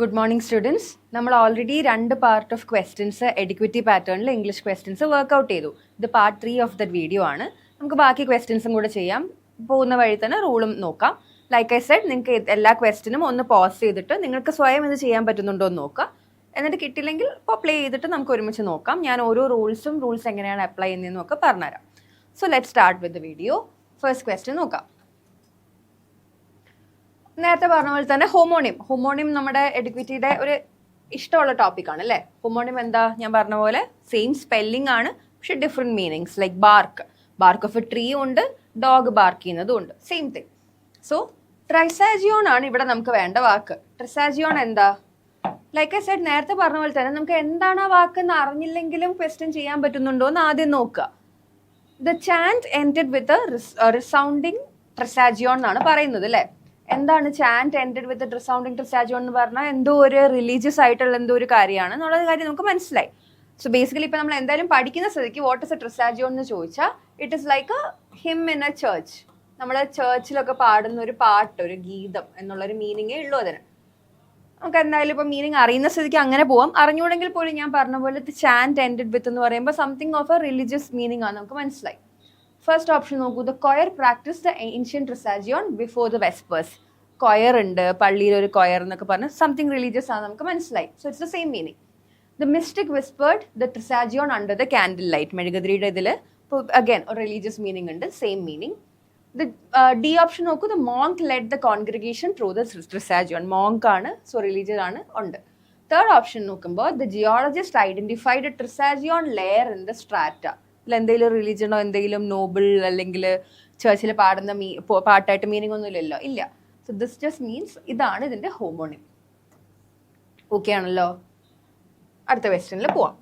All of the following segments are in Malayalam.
Good morning students. നമ്മൾ ഓൾറെഡി 2 പാർട്ട് ഓഫ് ക്വസ്റ്റ്യൻസ് എഡിക്വിറ്റി പാറ്റേണിൽ ഇംഗ്ലീഷ് ക്വസ്റ്റ്യൻസ് വർക്ക്ഔട്ട് ചെയ്തു. ഇത് പാർട്ട് 3 ഓഫ് ദ വീഡിയോ ആണ്. നമുക്ക് ബാക്കി ക്വസ്റ്റ്യൻസും കൂടെ ചെയ്യാം. പോകുന്ന വഴി തന്നെ റൂളും നോക്കാം. ലൈക്ക് ഐ സെഡ്, നിങ്ങൾക്ക് എല്ലാ ക്വസ്റ്റ്യനും ഒന്ന് പോസ് ചെയ്തിട്ട് നിങ്ങൾക്ക് സ്വയം ഇത് ചെയ്യാൻ പറ്റുന്നുണ്ടോ എന്ന് നോക്കുക. എന്നിട്ട് കിട്ടില്ലെങ്കിൽ ഇപ്പോൾ പ്ലേ ചെയ്തിട്ട് നമുക്ക് ഒരുമിച്ച് നോക്കാം. ഞാൻ ഓരോ റൂൾസ് എങ്ങനെയാണ് അപ്ലൈ ചെയ്യുന്നതെന്നും ഒക്കെ പറഞ്ഞുതരാം. So let start with the video. First question നോക്കാം. നേരത്തെ പറഞ്ഞ പോലെ തന്നെ ഹോമോണിം നമ്മുടെ എഡ്യൂക്കേറ്റിയുടെ ഒരു ഇഷ്ടമുള്ള ടോപ്പിക്കാണ് അല്ലേ. ഹോമോണിം എന്താ, ഞാൻ പറഞ്ഞ പോലെ സെയിം സ്പെല്ലിംഗ് ആണ്, പക്ഷെ different meanings. Like BARC of A tree ഉണ്ട്, ഡോഗ് ബാർക്ക് ചെയ്യുന്നതും ഉണ്ട്, സെയിം തിങ്. സോ ട്രൈസാജിയോൺ ആണ് ഇവിടെ നമുക്ക് വേണ്ട വാക്ക്. ട്രൈസാജിയോൺ എന്താ, ലൈക്ക് ഐ സെഡ് നേരത്തെ പറഞ്ഞ പോലെ തന്നെ നമുക്ക് എന്താണ് ആ വാക്ക് എന്ന് അറിഞ്ഞില്ലെങ്കിലും ക്വസ്റ്റ്യൻ ചെയ്യാൻ പറ്റുന്നുണ്ടോ എന്ന് ആദ്യം നോക്കുക. ദ ചാൻറ്റ് എൻഡഡ് വിത്ത് റിസൗണ്ടിങ് ട്രൈസാജിയോൺ എന്നാണ് പറയുന്നത് അല്ലേ. എന്താണ് ചാൻറ്റ് എൻഡഡ് വിത്ത് റിസൗണ്ടിങ് ട്രൈസാജിയോൺ എന്ന് പറഞ്ഞാൽ എന്തോ ഒരു റിലീജിയസ് ആയിട്ടുള്ള എന്തോ ഒരു കാര്യമാണ് എന്നുള്ള കാര്യം നമുക്ക് മനസ്സിലായി. സോ ബേസിക്കലി ഇപ്പം നമ്മൾ എന്തായാലും പഠിക്കുന്ന സ്ഥിതിക്ക് വാട്ട് ഇസ് എ ട്രൈസാജിയോൺ എന്ന് ചോദിച്ചാൽ it is like A him in A church. നമ്മൾ ചർച്ചിലൊക്കെ പാടുന്ന ഒരു പാട്ട്, ഒരു ഗീതം എന്നുള്ളൊരു മീനിങ്ങേ ഉള്ളൂ അതിന്. നമുക്ക് എന്തായാലും ഇപ്പം മീനിങ് അറിയുന്ന സ്ഥിതിക്ക് അങ്ങനെ പോവാം. അറിഞ്ഞുകൂടെങ്കിൽ പോലും ഞാൻ പറഞ്ഞ പോലെ ചാൻറ്റ് എൻഡഡ് വിത്ത് എന്ന് പറയുമ്പോൾ something of a religious meaning ആണ് നമുക്ക് മനസ്സിലായി. ഫസ്റ്റ് ഓപ്ഷൻ നോക്കൂ. The choir practice the ancient trisagion before the vespers. Choir ഉണ്ട്, പള്ളിയിൽ ഒരു കൊയർ എന്നൊക്കെ പറഞ്ഞ് സംതിങ് റിലീജിയസ് ആണ് നമുക്ക് മനസ്സിലായി. So it's the same meaning. The mystic whispered the trisagion under the candle light. മെഴുകുതിരിയുടെ ഇതിൽ അഗൈൻ ഒരു റിലീജിയസ് മീനിങ് ഉണ്ട്, same meaning. The D option നോക്കൂ. The monk led the congregation through the trisagion. Monk ആണ്, സോ റിലീജിയൻ ആണ്, ഉണ്ട്. തേർഡ് ഓപ്ഷൻ നോക്കുമ്പോൾ the geologist identified trisagion layer in the strata. ഇതിൽ എന്തെങ്കിലും റിലീജിയനോ എന്തെങ്കിലും നോബിൾ അല്ലെങ്കിൽ ചർച്ചിൽ പാടുന്ന പാട്ടായിട്ട് മീനിങ് ഒന്നും ഇല്ലല്ലോ, ഇല്ല. സോ ദിസ് ജസ്റ്റ് മീൻസ് ഇതാണ് ഇതിന്റെ ഹോമോണിം. ഓക്കെ ആണല്ലോ. അടുത്ത ക്വസ്റ്റ്യനിൽ പോവാം.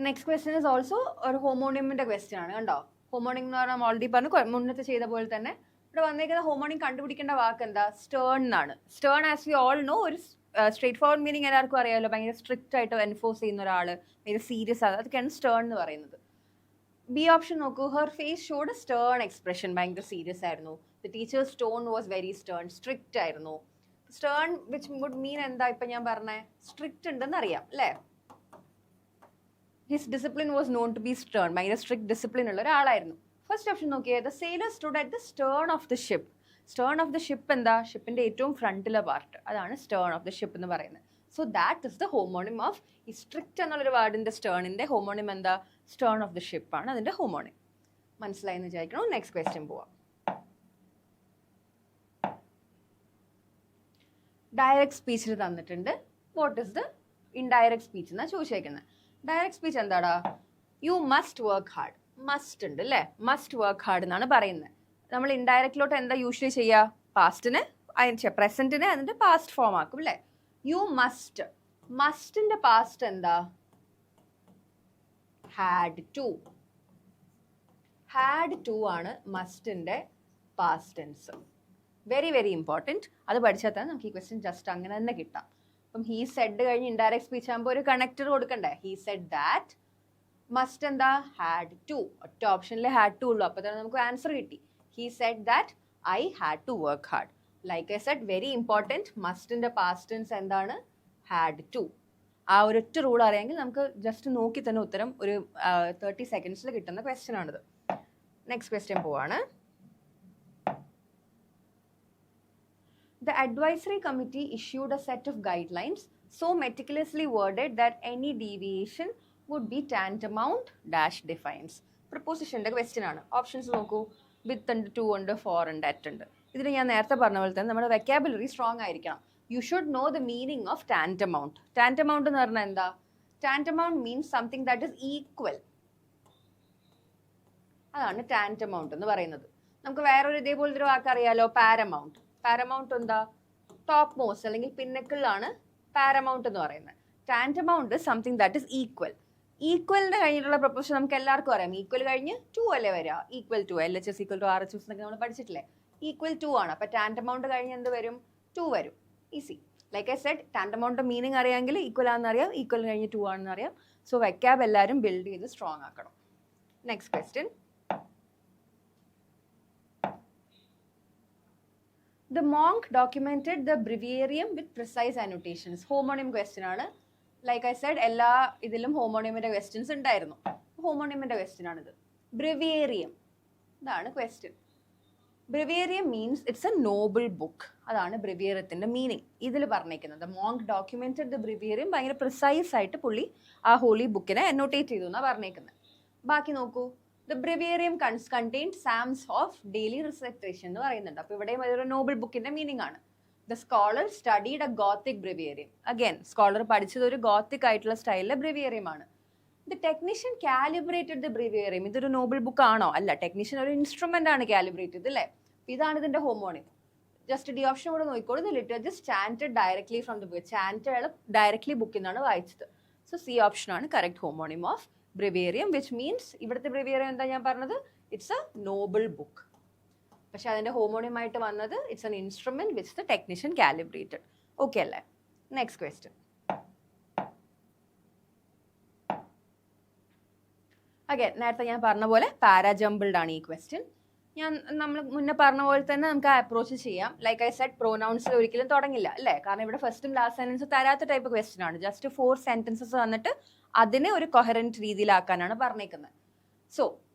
നെക്സ്റ്റ് ക്വസ്റ്റ്യൻ ഇസ് ഓൾസോ ഒരു ഹോമോണിമിന്റെ ക്വസ്റ്റ്യൻ ആണ്. കണ്ടോ, ഹോമോണിം എന്ന് പറഞ്ഞാൽ ഓൾറെഡി പറഞ്ഞു, മുന്നത്തെ ചെയ്ത പോലെ തന്നെ ഇവിടെ വന്നേക്കുന്ന ഹോമോണിം കണ്ടുപിടിക്കേണ്ട വാക്ക് എന്താ, സ്റ്റേൺ എന്നാണ്. Stern as we all no ഒരു സ്ട്രേറ്റ് ഫോർവേഡ് മീനിങ് എല്ലാവർക്കും അറിയാമല്ലോ. ഭയങ്കര സ്ട്രിക്റ്റ് ആയിട്ട് എൻഫോഴ്സ് ചെയ്യുന്ന ഒരാൾ, ഭയങ്കര സീരിയസ് ആണ്, അതൊക്കെയാണ് സ്റ്റേൺ എന്ന് പറയുന്നത്. ബി ഓപ്ഷൻ നോക്കൂ. Her face showed stern expression. ഭയങ്കര സീരിയസ് ആയിരുന്നു. The teacher's tone was very stern, strict ആയിരുന്നു. സ്റ്റേൺ വിച്ച് വുഡ് മീൻ എന്താ, ഇപ്പൊ ഞാൻ പറഞ്ഞേ സ്ട്രിക്റ്റ് ഉണ്ടെന്ന് അറിയാം അല്ലേ. His discipline was known to be stern. ഭയങ്കര സ്ട്രിക്റ്റ് ഡിസിപ്ലിൻ ഉള്ള ഒരാളായിരുന്നു. ഫസ്റ്റ് ഓപ്ഷൻ നോക്കിയേ. The sailor stood at the stern of the ship. Stern of the ship എന്താ, ഷിപ്പിന്റെ ഏറ്റവും ഫ്രണ്ടിലെ പാർട്ട്, അതാണ് സ്റ്റേൺ ഓഫ് ദ ഷിപ്പ് എന്ന് പറയുന്നത്. So that is the homonym of ഈ സ്ട്രിക്റ്റ് എന്നുള്ളൊരു വേർഡിന്റെ സ്റ്റേണിന്റെ ഹോമോണിം എന്താ, സ്റ്റേൺ ഓഫ് ദ ഷിപ്പ് ആണ് അതിന്റെ ഹോമോണിം. മനസ്സിലായി എന്ന് വിചാരിക്കണം. നെക്സ്റ്റ് ക്വസ്റ്റ്യൻ പോവാം. ഡയറക്റ്റ് സ്പീച്ചിൽ തന്നിട്ടുണ്ട്. What is the indirect speech എന്നാ ചോദിച്ചേക്കുന്നത്. ഡയറക്റ്റ് സ്പീച്ച് എന്താടാ, you must work hard. Must ഉണ്ട് അല്ലേ, മസ്റ്റ് വർക്ക് ഹാർഡ് എന്നാണ് പറയുന്നത്. നമ്മൾ ഇൻഡയറക്റ്റിലോട്ട് എന്താ യൂഷ്വലി ചെയ്യുക, പാസ്റ്റിന് പ്രസന്റിന് അതിന്റെ പാസ്റ്റ് ഫോം ആക്കും അല്ലേ. യു മസ്റ്റ്, മസ്റ്റിന്റെ പാസ്റ്റ് എന്താ, ഹാഡ് ടു. ഹാഡ് ടു ആണ് മസ്റ്റിന്റെ past tense. Very very important. അത് പഠിച്ചാൽ തന്നെ നമുക്ക് ഈ ക്വസ്റ്റ്യൻ ജസ്റ്റ് അങ്ങനെ തന്നെ കിട്ടാം. അപ്പം ഹീ സെഡ് കഴിഞ്ഞ് ഇൻഡയറക്റ്റ് സ്പീച്ച് ആകുമ്പോൾ ഒരു കണക്ടർ കൊടുക്കണ്ടേ. ഹീ സെഡ് ദാറ്റ്, മസ്റ്റ് എന്താ, ഹാഡ് ടു. ഒറ്റ ഓപ്ഷനിലെ ഹാഡ് ടു ഉള്ളൂ, അപ്പോൾ തന്നെ നമുക്ക് ആൻസർ കിട്ടി. He said that I had to work hard. Like I said, very important. മസ്റ്റിന്റെ പാസ്റ്റ് ടെൻസ് എന്താണ്, ഹാഡ് ടു. ആ ഒരൊറ്റ റൂൾ അറിയാമെങ്കിൽ നമുക്ക് ജസ്റ്റ് നോക്കി തന്നെ ഉത്തരം ഒരു 30 സെക്കൻഡ്സിൽ കിട്ടുന്ന ക്വസ്റ്റ്യൻ ആണിത്. നെക്സ്റ്റ് ക്വസ്റ്റ്യൻ പോവാണ്. The advisory committee issued a set of guidelines so meticulously worded that any deviation would be tantamount dash defines. പ്രപ്പോസിഷന്റെ ക്വസ്റ്റ്യൻ ആണ്. ഓപ്ഷൻസ് നോക്കൂ. വിത്ത് ഉണ്ട്, ടു ഉണ്ട്, ഫോർ ഉണ്ട്, അറ്റ് ഉണ്ട്. ഇതിന് ഞാൻ നേരത്തെ പറഞ്ഞ പോലെ തന്നെ നമ്മുടെ വെക്കാബുലറി സ്ട്രോങ് ആയിരിക്കണം. You should know the meaning of ടാൻറ്റമൗണ്ട്. ടാൻറ്റമൗണ്ട് എന്ന് പറഞ്ഞാൽ എന്താ, ടാൻറ്റമൗണ്ട് means something that is equal. അതാണ് ടാൻറ്റമൗണ്ട് എന്ന് പറയുന്നത്. നമുക്ക് വേറൊരു ഇതേപോലത്തെ ഒരു വാക്ക് അറിയാലോ, പാരമൗണ്ട്. പാരമൗണ്ട് എന്താ, ടോപ്പ് മോസ്റ്റ് അല്ലെങ്കിൽ പിന്നക്കിളാണ് പാരമൗണ്ട് എന്ന് പറയുന്നത്. Tantamount something that is equal. ഈക്വലിന്റെ കഴിഞ്ഞിട്ടുള്ള പ്രപ്പോസിഷൻ നമുക്ക് എല്ലാവർക്കും അറിയാം. ഈക്വൽ കഴിഞ്ഞ് ടു അല്ലേ വരിക, equal to. LHS equal to RHS എന്നൊക്കെ നമ്മൾ പഠിച്ചിട്ടില്ലേ. ഈക്വൽ ടു ആണ്. അപ്പൊ ടാൻറ്റമൗണ്ട് കഴിഞ്ഞ് എന്ത് വരും, ടു വരും. Easy. Like I said, tantamount meaning അറിയാമെങ്കിൽ ഈക്വൽ ആണെന്ന് അറിയാം, ഈക്വൽ കഴിഞ്ഞ് ടു ആണെന്ന് അറിയാം. സോ വെക്കാബ് എല്ലാവരും ബിൽഡ് ചെയ്ത് സ്ട്രോങ് ആക്കണം. Next question. The monk documented the breviarium with precise annotations. Homonym question ആണ്. Like I said, എല്ലാ ഇതിലും ഹോമോണിമിന്റെ ക്വസ്റ്റ്യൻസ് ഉണ്ടായിരുന്നു. ഹോമോണിമിന്റെ ക്വസ്റ്റ്യൻ ആണിത്. ബ്രിവിയേറിയം, ഇതാണ് question. Breviarium means it's a noble book. അതാണ് ബ്രിവിയേറിയത്തിന്റെ മീനിങ് ഇതിൽ പറഞ്ഞേക്കുന്നത്. മോങ്ക് ഡോക്യുമെന്റഡ് ദ ബ്രിവിയേറിയം, ഭയങ്കര പ്രിസൈസ് ആയിട്ട് പുള്ളി ആ ഹോളി ബുക്കിനെ അനോട്ടേറ്റ് ചെയ്തു എന്നാണ് പറഞ്ഞേക്കുന്നത്. ബാക്കി നോക്കൂ. The breviarium contain psalms of daily recitation എന്ന് പറയുന്നുണ്ട്. അപ്പോൾ ഇവിടെയും അതൊരു നോബിൾ ബുക്കിന്റെ മീനിങ് ആണ്. The scholar studied a Gothic breviarium. Again scholar പഠിച്ചത് ഒരു ഗോത്തിക് ആയിട്ടുള്ള സ്റ്റൈലിലെ ബ്രിവിയേറിയം ആണ്. The technician calibrated the breviarium. ഇതൊരു നോബിൾ ബുക്ക് ആണോ? അല്ല, ടെക്നീഷ്യൻ ഒരു ഇൻസ്ട്രുമെന്റ് ആണ് കാലിബ്രേറ്റ് ചെയ്തത്, അല്ലേ? ഇതാണ് ഇതിന്റെ ഹോമോണിം. ജസ്റ്റ് ഡി ഓപ്ഷൻ കൂടെ നോക്കിക്കോളൂ. The literature chanted directly from the book. Chanted directly ബുക്കിൽ നിന്നാണ് വായിച്ചത്. സോ സി ഓപ്ഷൻ ആണ് correct homonym of breviarium, which means ഇവിടുത്തെ ബ്രിവിയേറിയം എന്താ ഞാൻ പറഞ്ഞത്? It's a noble book. പക്ഷെ അതിന്റെ ഹോമോണിം ആയിട്ട് വന്നത് it's an instrument which the technician calibrated. Okay അല്ലേ? Next question. അഗൈൻ നേരത്തെ ഞാൻ പറഞ്ഞ പോലെ പാരാജംബിൾഡ് ആണ് ഈ ക്വസ്റ്റ്യൻ. നമ്മൾ മുന്നേ പറഞ്ഞ പോലെ തന്നെ നമുക്ക് അപ്രോച്ച് ചെയ്യാം. ലൈക്ക് ഐ സെഡ്, പ്രോനൗൺസിൽ ഒരിക്കലും തുടങ്ങില്ല, അല്ലേ? കാരണം ഇവിടെ ഫസ്റ്റും ലാസ്റ്റ് സെന്റൻസ് തരാത്ത ടൈപ്പ് ക്വസ്റ്റ്യൻ ആണ്. ജസ്റ്റ് 4 സെന്റൻസസ് വന്നിട്ട് അതിനെ ഒരു കൊഹറന്റ് രീതിയിലാക്കാനാണ് പറഞ്ഞേക്കുന്നത്. സോ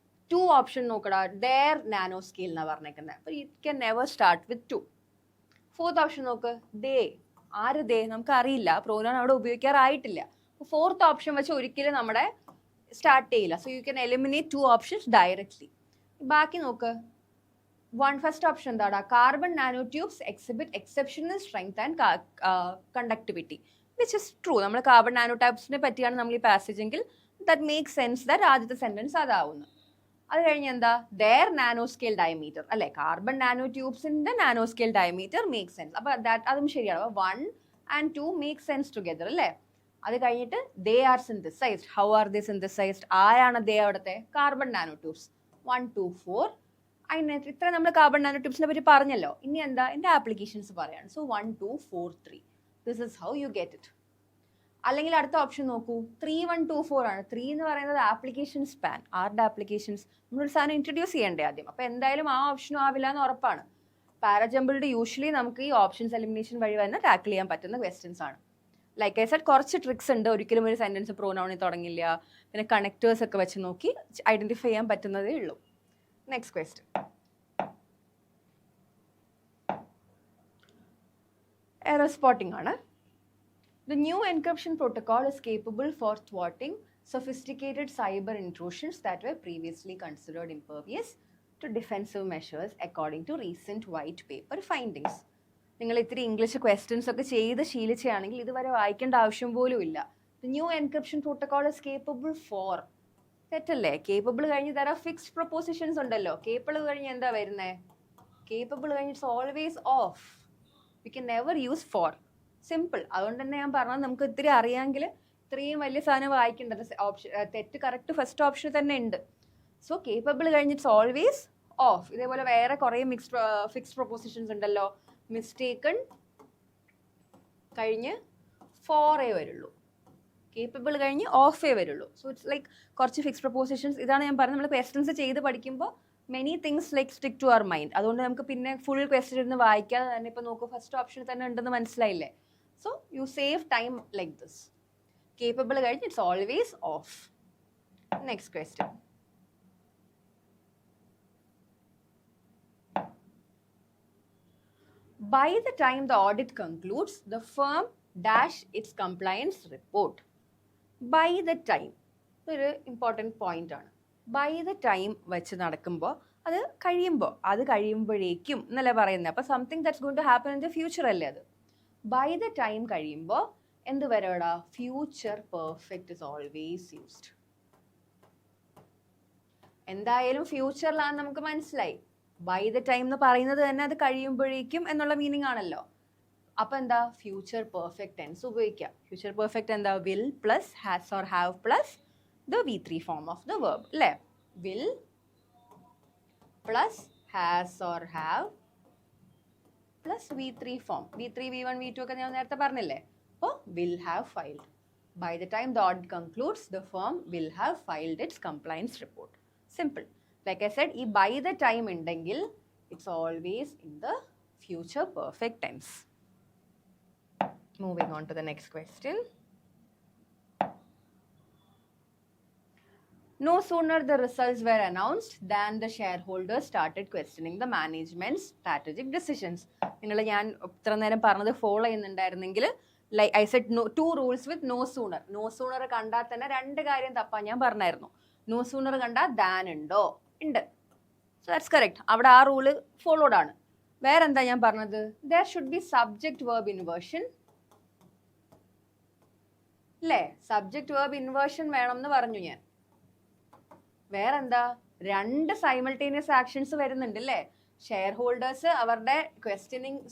2 ഓപ്ഷൻ നോക്കടാ. ദെയർ നാനോ സ്കെയിൽ എന്നാണ് പറഞ്ഞേക്കുന്നത്. അപ്പോൾ it can never start with 2. 4th option നോക്ക്. ദേ. ആര് ദേ? നമുക്ക് അറിയില്ല, പ്രോനൗൺ അവിടെ ഉപയോഗിക്കാറായിട്ടില്ല. 4th ഓപ്ഷൻ വെച്ച് ഒരിക്കലും നമ്മുടെ സ്റ്റാർട്ട് ചെയ്യില്ല. So you can eliminate 2 options directly. ബാക്കി നോക്ക്. ഫസ്റ്റ് ഓപ്ഷൻ എന്താടാ? Carbon nano tubes exhibit exceptional strength and conductivity, which is true. നമ്മൾ കാർബൺ നാനോ ട്യൂബ്സിനെ പറ്റിയാണ് നമ്മൾ ഈ പാസേജ് എങ്കിൽ ദാറ്റ് മേക്ക് സെൻസ് ദാറ്റ് ആദ്യത്തെ സെന്റൻസ് അതാവുന്നു. അത് കഴിഞ്ഞ് എന്താ? ദെയർ നാനോ സ്കെയിൽ ഡയമീറ്റർ, അല്ലെ? കാർബൺ നാനോ ട്യൂബ്സിന്റെ nano scale diameter make sense. അപ്പൊ അതും ശരിയാണ്. 1 and 2 മേക്ക് സെൻസ് ടുഗെദർ, അല്ലേ? അത് കഴിഞ്ഞിട്ട് they are synthesised. How are they synthesised? ആരാണ് ദേ? അവിടുത്തെ കാർബൺ നാനോ ട്യൂബ്സ്. 1, 2, 4. അതിന് ഇത്ര നമ്മൾ കാർബൺ നാനോ ട്യൂബ്സിനെ പറ്റി പറഞ്ഞല്ലോ. ഇനി എന്താ? എൻ്റെ ആപ്ലിക്കേഷൻസ് പറയാണ്. So 1, 2, 4, 3. This is how you get it. അല്ലെങ്കിൽ അടുത്ത ഓപ്ഷൻ നോക്കൂ. 3, 1, 2, 4 ആണ്. 3 എന്ന് പറയുന്നത് ആപ്ലിക്കേഷൻ സ്പാൻ. ആരുടെ ആപ്ലിക്കേഷൻസ്? നമ്മളൊരു സാധനം ഇൻട്രൊഡ്യൂസ് ചെയ്യണ്ടേ ആദ്യം. അപ്പോൾ എന്തായാലും ആ ഓപ്ഷനും ആവില്ല എന്ന് ഉറപ്പാണ്. പാരാജംബിൾഡ് യൂഷ്വലി നമുക്ക് ഈ ഓപ്ഷൻസ് എലിമിനേഷൻ വഴി തന്നെ ടാക്കിൾ ചെയ്യാൻ പറ്റുന്ന ക്വസ്റ്റ്യൻസ് ആണ്. ലൈക്ക് ഐ സെഡ്, കുറച്ച് ട്രിക്സ് ഉണ്ട്. ഒരിക്കലും ഒരു സെന്റൻസ് പ്രോനൗണിൽ തുടങ്ങില്ല. പിന്നെ കണക്ടേഴ്സ് ഒക്കെ വെച്ച് നോക്കി ഐഡന്റിഫൈ ചെയ്യാൻ പറ്റുന്നതേ ഉള്ളൂ. Next question. എറർ സ്പോട്ടിംഗ് ആണ്. The new encryption protocol is capable for thwarting sophisticated cyber intrusions that were previously considered impervious to defensive measures according to recent white paper findings. നിങ്ങൾ ഇത്തിരി ഇംഗ്ലീഷ് ക്വസ്റ്റ്യൻസ് ഒക്കെ ചെയ്ത് ശീലിച്ചാണെങ്കിൽ ഇതുവരെ വായിക്കേണ്ട ആവശ്യം പോലും ഇല്ല. The new encryption protocol is capable for. തെറ്റല്ലേ? കേപ്പബിൾ കഴിഞ്ഞ് തരാം ഫിക്സ്ഡ് പ്രൊപ്പോസിഷൻസ് ഉണ്ടല്ലോ. കേപ്പബിൾ കഴിഞ്ഞ് എന്താ വരുന്നത്? കേപ്പബിൾ കഴിഞ്ഞ് it's always of. We can never use for. Simple. അതുകൊണ്ട് തന്നെ ഞാൻ പറഞ്ഞത് നമുക്ക് ഇത്തിരി അറിയാമെങ്കിൽ ഇത്രയും വലിയ സാധനം വായിക്കേണ്ടത്. ഓപ്ഷൻ തെറ്റ് കറക്റ്റ് ഫസ്റ്റ് ഓപ്ഷൻ തന്നെ ഉണ്ട്. സോ കേപ്പബിൾ കഴിഞ്ഞ് ഇറ്റ്സ് ഓൾവേസ് ഓഫ്. ഇതേപോലെ വേറെ കുറേ ഫിക്സ്ഡ് പ്രൊപ്പോസിഷൻസ് ഉണ്ടല്ലോ. മിസ്റ്റേക്കൺ കഴിഞ്ഞ് ഫോറേ വരുള്ളൂ. കേപ്പബിൾ കഴിഞ്ഞ് ഓഫേ വരുള്ളൂ. സോ ഇറ്റ്സ് ലൈക്ക് കുറച്ച് ഫിക്സ്ഡ് പ്രൊപ്പോസിഷൻസ്. ഇതാണ് ഞാൻ പറഞ്ഞത്. നമ്മൾ ക്വസ്റ്റൻസ് ചെയ്ത് പഠിക്കുമ്പോൾ many things like stick to our mind. അതുകൊണ്ട് നമുക്ക് പിന്നെ ഫുൾ ക്വസ്റ്റൻ ഇരുന്ന് വായിക്കാതെ തന്നെ ഇപ്പോൾ നോക്കൂ, ഫസ്റ്റ് ഓപ്ഷൻ തന്നെ ഉണ്ടെന്ന് മനസ്സിലായില്ലേ? So you save time like this. Capable കഴിഞ്ഞ് it's always of. Next question. By the time the audit concludes, the firm dash its compliance report. By the time ഒരു ഇമ്പോർട്ടൻറ്റ് പോയിന്റ് ആണ്. ബൈ ദ ടൈം വെച്ച് നടക്കുമ്പോൾ അത് കഴിയുമ്പോഴേക്കും എന്നല്ലേ പറയുന്നത്. അപ്പോൾ something that's going to happen in the future അല്ലേ അത്. ബൈ ദ ടൈം കഴിയുമ്പോൾ എന്ത് വരടാ? Future perfect is always used. എന്തായാലും ഫ്യൂച്ചറിലാണെന്ന് നമുക്ക് മനസ്സിലായി. ബൈ ദ ടൈം എന്ന് പറയുന്നത് തന്നെ അത് കഴിയുമ്പോഴേക്കും എന്നുള്ള മീനിങ് ആണല്ലോ. അപ്പം എന്താ? ഫ്യൂച്ചർ പെർഫെക്റ്റ് ടെൻസ് ഉപയോഗിക്കാം. ഫ്യൂച്ചർ പെർഫെക്റ്റ് എന്താ? Will plus has or have plus the V3 form of the verb, അല്ലേ? will plus has or have plus V3 form. V3, V1, V2 ഒക്കെ ഞാൻ നേരത്തെ പറഞ്ഞില്ലേ? അപ്പോൾ will have filed. By the time the audit concludes, the firm will have filed its compliance report. Simple. Like I said, ഈ by the time ഉണ്ടെങ്കിൽ it's always in the future perfect tense. Moving on to the next question. No sooner the results were announced than the shareholders started questioning the management's strategic decisions. നിങ്ങൾ ഞാൻ ഇത്ര നേരം പറഞ്ഞത് ഫോളോ ചെയ്യുന്നുണ്ടായിരുന്നെങ്കിൽ like I said no 2 rules with no sooner. No sooner കണ്ടാൽ തന്നെ 2 കാര്യം തപ്പാൻ ഞാൻ പറഞ്ഞായിരുന്നു. നോ സൂണർ കണ്ടാൽ ദാൻ ഉണ്ടോ? ഉണ്ട്. So that's correct. അവിടെ ആ റൂള് ഫോളോഡ് ആണ്. വേറെന്താ ഞാൻ പറഞ്ഞത്? There should be subject verb inversion. അല്ലേ? സബ്ജക്റ്റ് വെർബ് ഇൻവേർഷൻ വേണം എന്ന് പറഞ്ഞു ഞാൻ. വേറെന്താ? 2 സൈമൾട്ടേനിയസ് ആക്ഷൻസ് വരുന്നുണ്ട് അല്ലേ? ഷെയർ ഹോൾഡേഴ്സ് അവരുടെ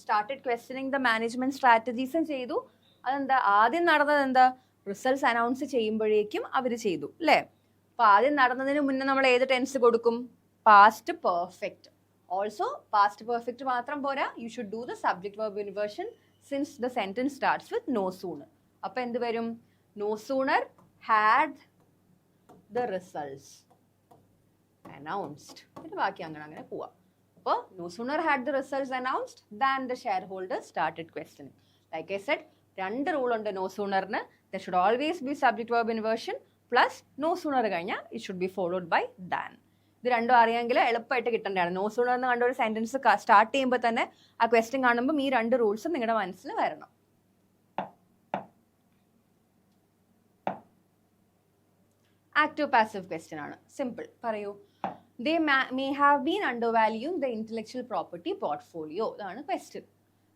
സ്റ്റാർട്ടഡ് ക്വസ്റ്റ്യനിങ് ദ മാനേജ്മെന്റ് സ്ട്രാറ്റജീസും ചെയ്തു. അതെന്താ? ആദ്യം നടന്നത് എന്താ? റിസൾട്ട്സ് അനൗൺസ് ചെയ്യുമ്പോഴേക്കും അവർ ചെയ്തു അല്ലേ? അപ്പൊ ആദ്യം നടന്നതിന് മുന്നേ നമ്മൾ ഏത് ടെൻസ് കൊടുക്കും? Past perfect. Also past perfect മാത്രം പോരാ, you should do the subject verb inversion since the sentence starts with no sooner. അപ്പൊ എന്ത് വരും? No sooner had the results announced. പിന്നെ ബാക്കി അങ്ങനെ പോവാം. അപ്പോൾ no sooner had the results announced than the shareholders started questioning. Like I said, 2 rule ഉണ്ട് no soonerന്. There should always be subject verb inversion plus no sooner കഴിഞ്ഞാൽ it should be followed by than. ഇത് രണ്ടും അറിയാമെങ്കിൽ എളുപ്പമായിട്ട് കിട്ടേണ്ടതാണ്. no sooner എന്ന് കണ്ട ഒരു സെന്റൻസ് സ്റ്റാർട്ട് ചെയ്യുമ്പോൾ തന്നെ ആ ക്വസ്റ്റ്യൻ കാണുമ്പോൾ ഈ 2 റൂൾസും നിങ്ങളുടെ മനസ്സിൽ വരണം. ആക്റ്റീവ് പാസീവ് ക്വസ്റ്റ്യൻ ആണ്. സിമ്പിൾ. പറയൂ. They may have been undervaluing the intellectual property portfolio. ഇതാണ് ക്വസ്റ്റ്യൻ.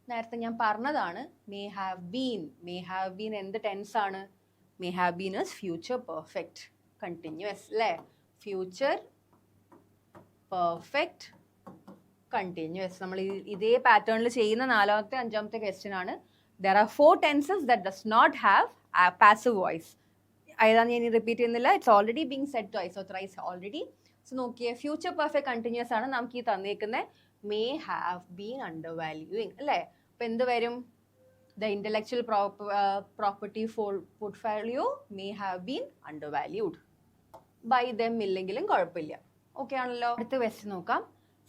നേരത്തെ ഞാൻ പറഞ്ഞതാണ് may have been. may have been എന്ത് ടെൻസ് ആണ്? may have been is future perfect continuous അല്ലേ? future perfect continuous. നമ്മൾ ഇതേ പാറ്റേണിൽ ചെയ്യുന്ന 4ാമത്തെ 5ാമത്തെ ക്വസ്റ്റ്യൻ ആണ്. there are 4 tenses that does not have a passive voice. ഏതാന്ന് ഞാൻ റിപ്പീറ്റ് ചെയ്യുന്നില്ല. It's already being said twice or thrice already. So നോക്കിയേ, ഫ്യൂച്ചർ പെർഫെക്റ്റ് കണ്ടിന്യൂസ് ആണ് നമുക്ക് ഈ തന്നേക്കുന്നത്. May have been undervaluing അല്ലേ? അപ്പൊ എന്ത് വരും? The intellectual property portfolio may have been undervalued. By them ഇല്ലെങ്കിലും കുഴപ്പമില്ല. ഓക്കെ ആണല്ലോ. അടുത്ത ക്വസ്റ്റ്യൻ നോക്കാം.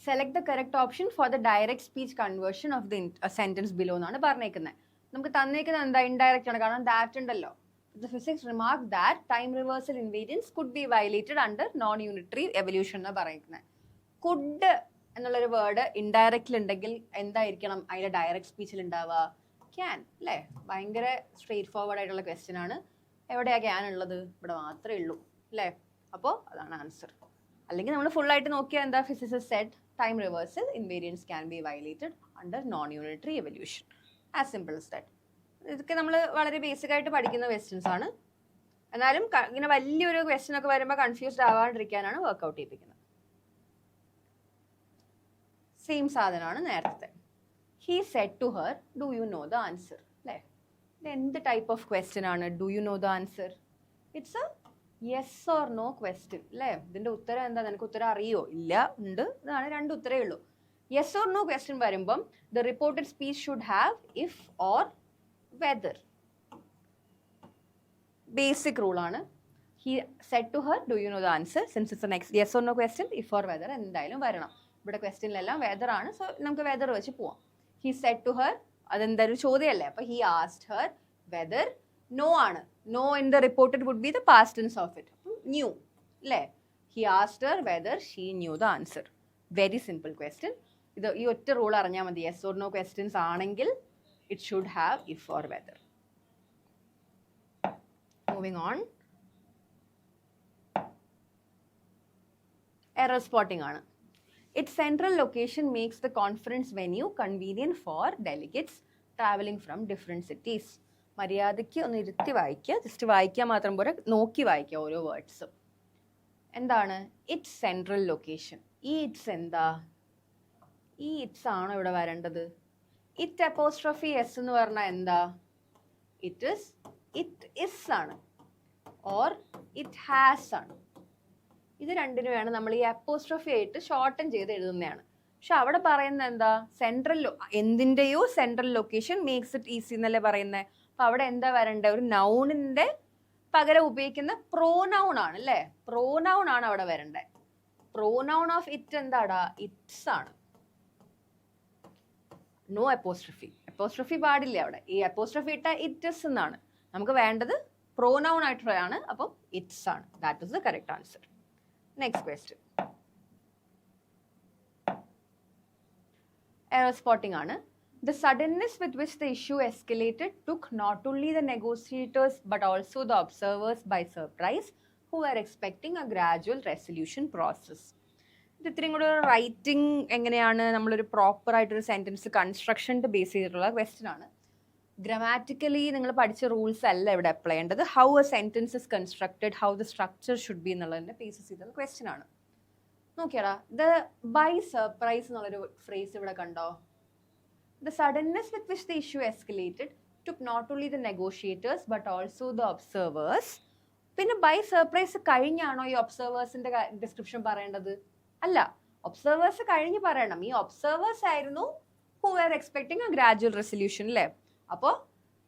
Select the correct option for the direct speech conversion of the sentence below എന്നാണ് പറഞ്ഞേക്കുന്നത്. നമുക്ക് തന്നേക്കുന്നത് എന്താ? ഇൻഡയറക്റ്റ് ആണ്. കാരണം ദാറ്റ് ഉണ്ടല്ലോ. The physics remarked that time reversal invariance could be violated under non-unitary evolution എന്ന് പറയുന്നത്. കുഡ് എന്നുള്ളൊരു വേർഡ് ഇൻഡയറക്റ്റിൽ ഉണ്ടെങ്കിൽ എന്തായിരിക്കണം അതിന്റെ ഡയറക്റ്റ് സ്പീച്ചിൽ ഉണ്ടാവുക? ക്യാൻ അല്ലേ? ഭയങ്കര സ്ട്രെയിറ്റ് ഫോർവേഡ് ആയിട്ടുള്ള ക്വസ്റ്റ്യൻ ആണ്. എവിടെയാ ക്യാൻ ഉള്ളത്? ഇവിടെ മാത്രമേ ഉള്ളൂ അല്ലേ? അപ്പോൾ അതാണ് ആൻസർ. അല്ലെങ്കിൽ നമ്മൾ ഫുൾ ആയിട്ട് നോക്കിയാൽ എന്താ? Physicist said time reversal invariance can be violated under non unitary evolution. As simple as that. ഇതൊക്കെ നമ്മൾ വളരെ ബേസിക് ആയിട്ട് പഠിക്കുന്ന ക്വസ്റ്റ്യൻസ് ആണ്. എന്നാലും ഇങ്ങനെ വലിയൊരു ക്വസ്റ്റ്യൻ ഒക്കെ വരുമ്പോൾ കൺഫ്യൂസ്ഡ് ആവാണ്ടിരിക്കാനാണ് വർക്ക്ഔട്ട് ചെയ്യിപ്പിക്കുന്നത്. സെയിം സാധനമാണ് നേരത്തെ. He said to her, do you know the answer അല്ലേ? ഇത് എന്ത് ടൈപ്പ് ഓഫ് ക്വസ്റ്റ്യൻ ആണ്? Do you know the answer? It's a yes or no question അല്ലേ? ഇതിന്റെ ഉത്തരം എന്താ? നിനക്ക് ഉത്തരം അറിയോ? ഇല്ല, ഉണ്ട്. ഇതാണ് 2 ഉത്തരേ ഉള്ളൂ. യെസ് ഓർ നോ ക്വസ്റ്റ്യൻ വരുമ്പം the reported speech should have if or whether. Basic rule ആണ്. He said to her, do you know the answer? Since it's next yes or no question, if or whether എന്തായാലും വരണം. ഇവിടെ ക്വസ്റ്റ്യനിലെല്ലാം വെദർ ആണ്. സോ നമുക്ക് വെദർ വെച്ച് പോവാം. ഹി സെഡ് ടു ഹർ, അതെന്തായാലും ചോദ്യമല്ലേ? അപ്പൊ he asked her whether. No ആണ്. No in the reported would be the past tense of it. Knew അല്ലേ? He asked her whether she knew the answer. Very simple question. ഇത് ഈ ഒറ്റ റൂൾ അറിഞ്ഞാൽ മതി. യെസ് ഓർ നോ ക്വസ്റ്റ്യൻസ് ആണെങ്കിൽ it should have if or whether. Moving on. Error spotting ആണ്. Its central location makes the conference venue convenient for delegates traveling from different cities. മര്യാദയ്ക്ക് ഒന്ന് ഇരുത്തി വായിക്കുക. ജസ്റ്റ് വായിക്കാൻ മാത്രം പോരാ, നോക്കി വായിക്കുക ഓരോ വേർഡ്സും. എന്താണ് ഇറ്റ്സ് സെൻട്രൽ ലൊക്കേഷൻ? ഈ ഇറ്റ്സ് എന്താ? ഈ ഇറ്റ്സ് ആണോ ഇവിടെ വരേണ്ടത്? ഇറ്റ് അപ്പോസ്ട്രോഫി എസ് എന്ന് പറഞ്ഞാൽ എന്താ? ഇറ്റ് ഇസ് ആണ്, ഓർ ഇറ്റ് ഹാസ് ആണ്. ഇത് രണ്ടിനുമാണ് നമ്മൾ ഈ അപ്പോസ്ട്രോഫി ആയിട്ട് ഷോർട്ടൻ ചെയ്ത് എഴുതുന്നതാണ്. പക്ഷെ അവിടെ പറയുന്നത് എന്താ? സെൻട്രൽ എന്തിൻ്റെയോ central location makes it easy എന്നല്ലേ പറയുന്നത്. അപ്പൊ അവിടെ എന്താ വരേണ്ടത്? ഒരു നൗണിന്റെ പകരം ഉപയോഗിക്കുന്ന പ്രോനൗൺ ആണ് അല്ലേ? പ്രോനൗൺ ആണ് അവിടെ വരേണ്ടത്. പ്രോനൗൺ ഓഫ് ഇറ്റ് എന്താടാ? ഇറ്റ്സ് ആണ്. No apostrophe. അപ്പോസ്ട്രഫി പാടില്ല അവിടെ. ഈ അപ്പോസ്ട്രഫി ഇട്ട ഇറ്റ്സ് എന്നാണ്. നമുക്ക് വേണ്ടത് പ്രോനൗൺ ആയിട്ടുള്ളതാണ്. അപ്പം ഇറ്റ്സ് ആണ്. That is the correct answer. Next question error spotting ആണ്. The suddenness with which the issue escalated took not only the negotiators but also the observers by surprise, who were expecting a gradual resolution process. ഇത് ഇത്രയും കൂടെ റൈറ്റിംഗ് എങ്ങനെയാണ് നമ്മളൊരു പ്രോപ്പർ ആയിട്ടൊരു സെൻറ്റൻസ് കൺസ്ട്രക്ഷൻ്റെ ബേസ് ചെയ്തിട്ടുള്ള ക്വസ്റ്റ്യൻ ആണ്. ഗ്രാമാറ്റിക്കലി നിങ്ങൾ പഠിച്ച റൂൾസ് അല്ല ഇവിടെ അപ്ലൈ ചെയ്യേണ്ടത്. How A sentence is constructed, how the structure should be എന്നുള്ളതിൻ്റെ ബേസിസ് ചെയ്തുള്ള ക്വസ്റ്റ്യൻ ആണ്. നോക്കിയാടാ, ദ ബൈ സർപ്രൈസ് എന്നുള്ളൊരു ഫ്രേസ് ഇവിടെ കണ്ടോ? The suddenness with which the issue escalated took not only the negotiators but also the observers. പിന്നെ ബൈ സർപ്രൈസ് കഴിഞ്ഞാണോ ഈ ഒബ്സർവേഴ്സിന്റെ ഡിസ്ക്രിപ്ഷൻ പറയേണ്ടത്? അല്ല, ഒബ്സർവേഴ്സ് കഴിഞ്ഞ് പറയണം. ഈ ഒബ്സർവേഴ്സ് ആയിരുന്നു who were expecting a gradual resolution അല്ലേ? അപ്പോൾ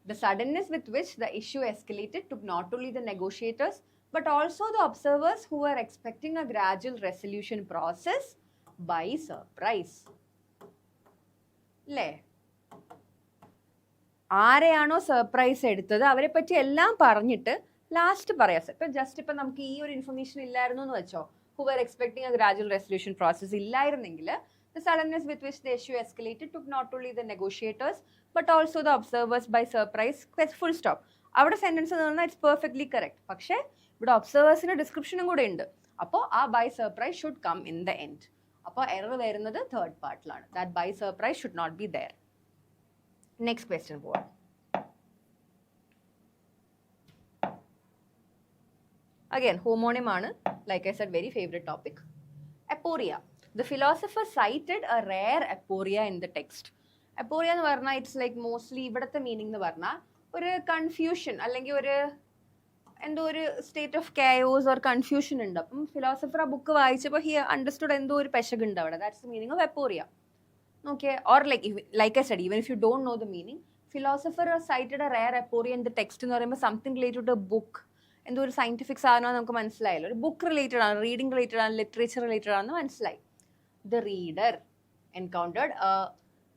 the suddenness with which the issue escalated took not only the negotiators but also the observers who were expecting a gradual resolution process by surprise. അല്ലേ? ആരെയാണോ സർപ്രൈസ് എടുത്തത് അവരെ പറ്റി എല്ലാം പറഞ്ഞിട്ട് ലാസ്റ്റ് പറയാം. ഇപ്പം ജസ്റ്റ് ഇപ്പം നമുക്ക് ഈ ഒരു ഇൻഫർമേഷൻ ഇല്ലായിരുന്നു എന്ന് വെച്ചോ, who were expecting a gradual resolution process ഇല്ലായിരുന്നെങ്കിൽ the suddenness with which the issue escalated took not only the negotiators but also the observers by surprise, full stop. അവിടെ സെന്റൻസ് പറഞ്ഞാൽ ഇറ്റ്സ് പെർഫെക്റ്റ്ലി കറക്റ്റ്. പക്ഷേ ഇവിടെ ഒബ്സർവേഴ്സിന്റെ ഡിസ്ക്രിപ്ഷനും കൂടെ ഉണ്ട്. അപ്പോൾ ആ by surprise should come in the end. അപ്പോൾ എറർ വരുന്നത് തേർഡ് പാർട്ടിലാണ്. That by surprise should not be there. Next question പോവാം. അഗൈൻ ഹോമോണിം ആണ്. Like I said, very favourite topic. Aporia. The philosopher cited a rare aporia in the text. Aporia എന്ന് പറഞ്ഞാൽ ഇറ്റ്സ് ലൈക്ക് മോസ്റ്റ്ലി ഇവിടുത്തെ മീനിങ് എന്ന് പറഞ്ഞാൽ ഒരു കൺഫ്യൂഷൻ അല്ലെങ്കിൽ ഒരു എന്തോ ഒരു state of chaos or confusion ഉണ്ട്. അപ്പം ഫിലോസഫർ ആ ബുക്ക് വായിച്ചപ്പോൾ ഹി അണ്ടർസ്റ്റുഡ് എന്തോ ഒരു പെശകുണ്ട് അവിടെ. That's the meaning of aporia. Okay, or like I said, even if you don't know the meaning, philosopher cited a rare aporia in the text എന്ന് പറയുമ്പോൾ സംതിങ് റിലേറ്റഡ് ടു ബുക്ക്, എന്തോ ഒരു സയന്റിഫിക് സാധനമാണ് നമുക്ക് മനസ്സിലായല്ലോ. ഒരു ബുക്ക് റിലേറ്റഡ് ആണ്, റീഡിംഗ് റിലേറ്റഡ് ആണ്, ലിറ്ററേച്ചർ റിലേറ്റഡ് ആണെന്ന് മനസ്സിലായി. The reader encountered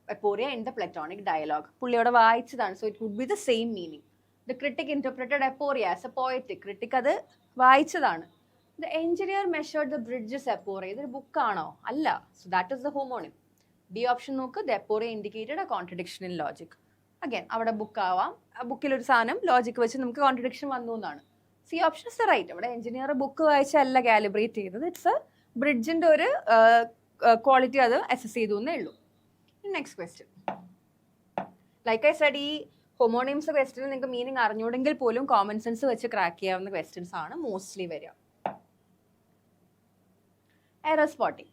aporia in the Platonic dialogue. പുള്ളി അവിടെ വായിച്ചതാണ്. So it would be the same meaning. The critic interpreted aporia as a poetic. Critic അത് വായിച്ചതാണ്. The engineer measured the bridges aporia. ഇതൊരു ബുക്കാണോ? അല്ല. So that is the homonym. B option നോക്ക്. The aporia indicated a contradiction in logic. Again അവിടെ ബുക്ക് ആവാം, ആ ബുക്കിലൊരു സാധനം ലോജിക്ക് വെച്ച് നമുക്ക് കോൺട്രഡിക്ഷൻ വന്നു എന്നാണ്. C option is the right. അവിടെ എഞ്ചിനീയർ ബുക്ക് വായിച്ചല്ല കാലിബ്രേറ്റ് ചെയ്തത്. ഇറ്റ്സ് എ ബ്രിഡ്ജിന്റെ ഒരു ക്വാളിറ്റി അത് അസസ് ചെയ്തു എന്നേ ഉള്ളൂ. Next question. Like I said, ഈ ഹോമോണിംസ് ക്വസ്റ്റ്യൻ നിങ്ങൾക്ക് മീനിങ് അറിഞ്ഞൂടെങ്കിൽ പോലും കോമൺ സെൻസ് വെച്ച് ക്രാക്ക് ചെയ്യാവുന്ന ക്വസ്റ്റ്യൻസ് ആണ് മോസ്റ്റ്ലി വരിക. Error spotting.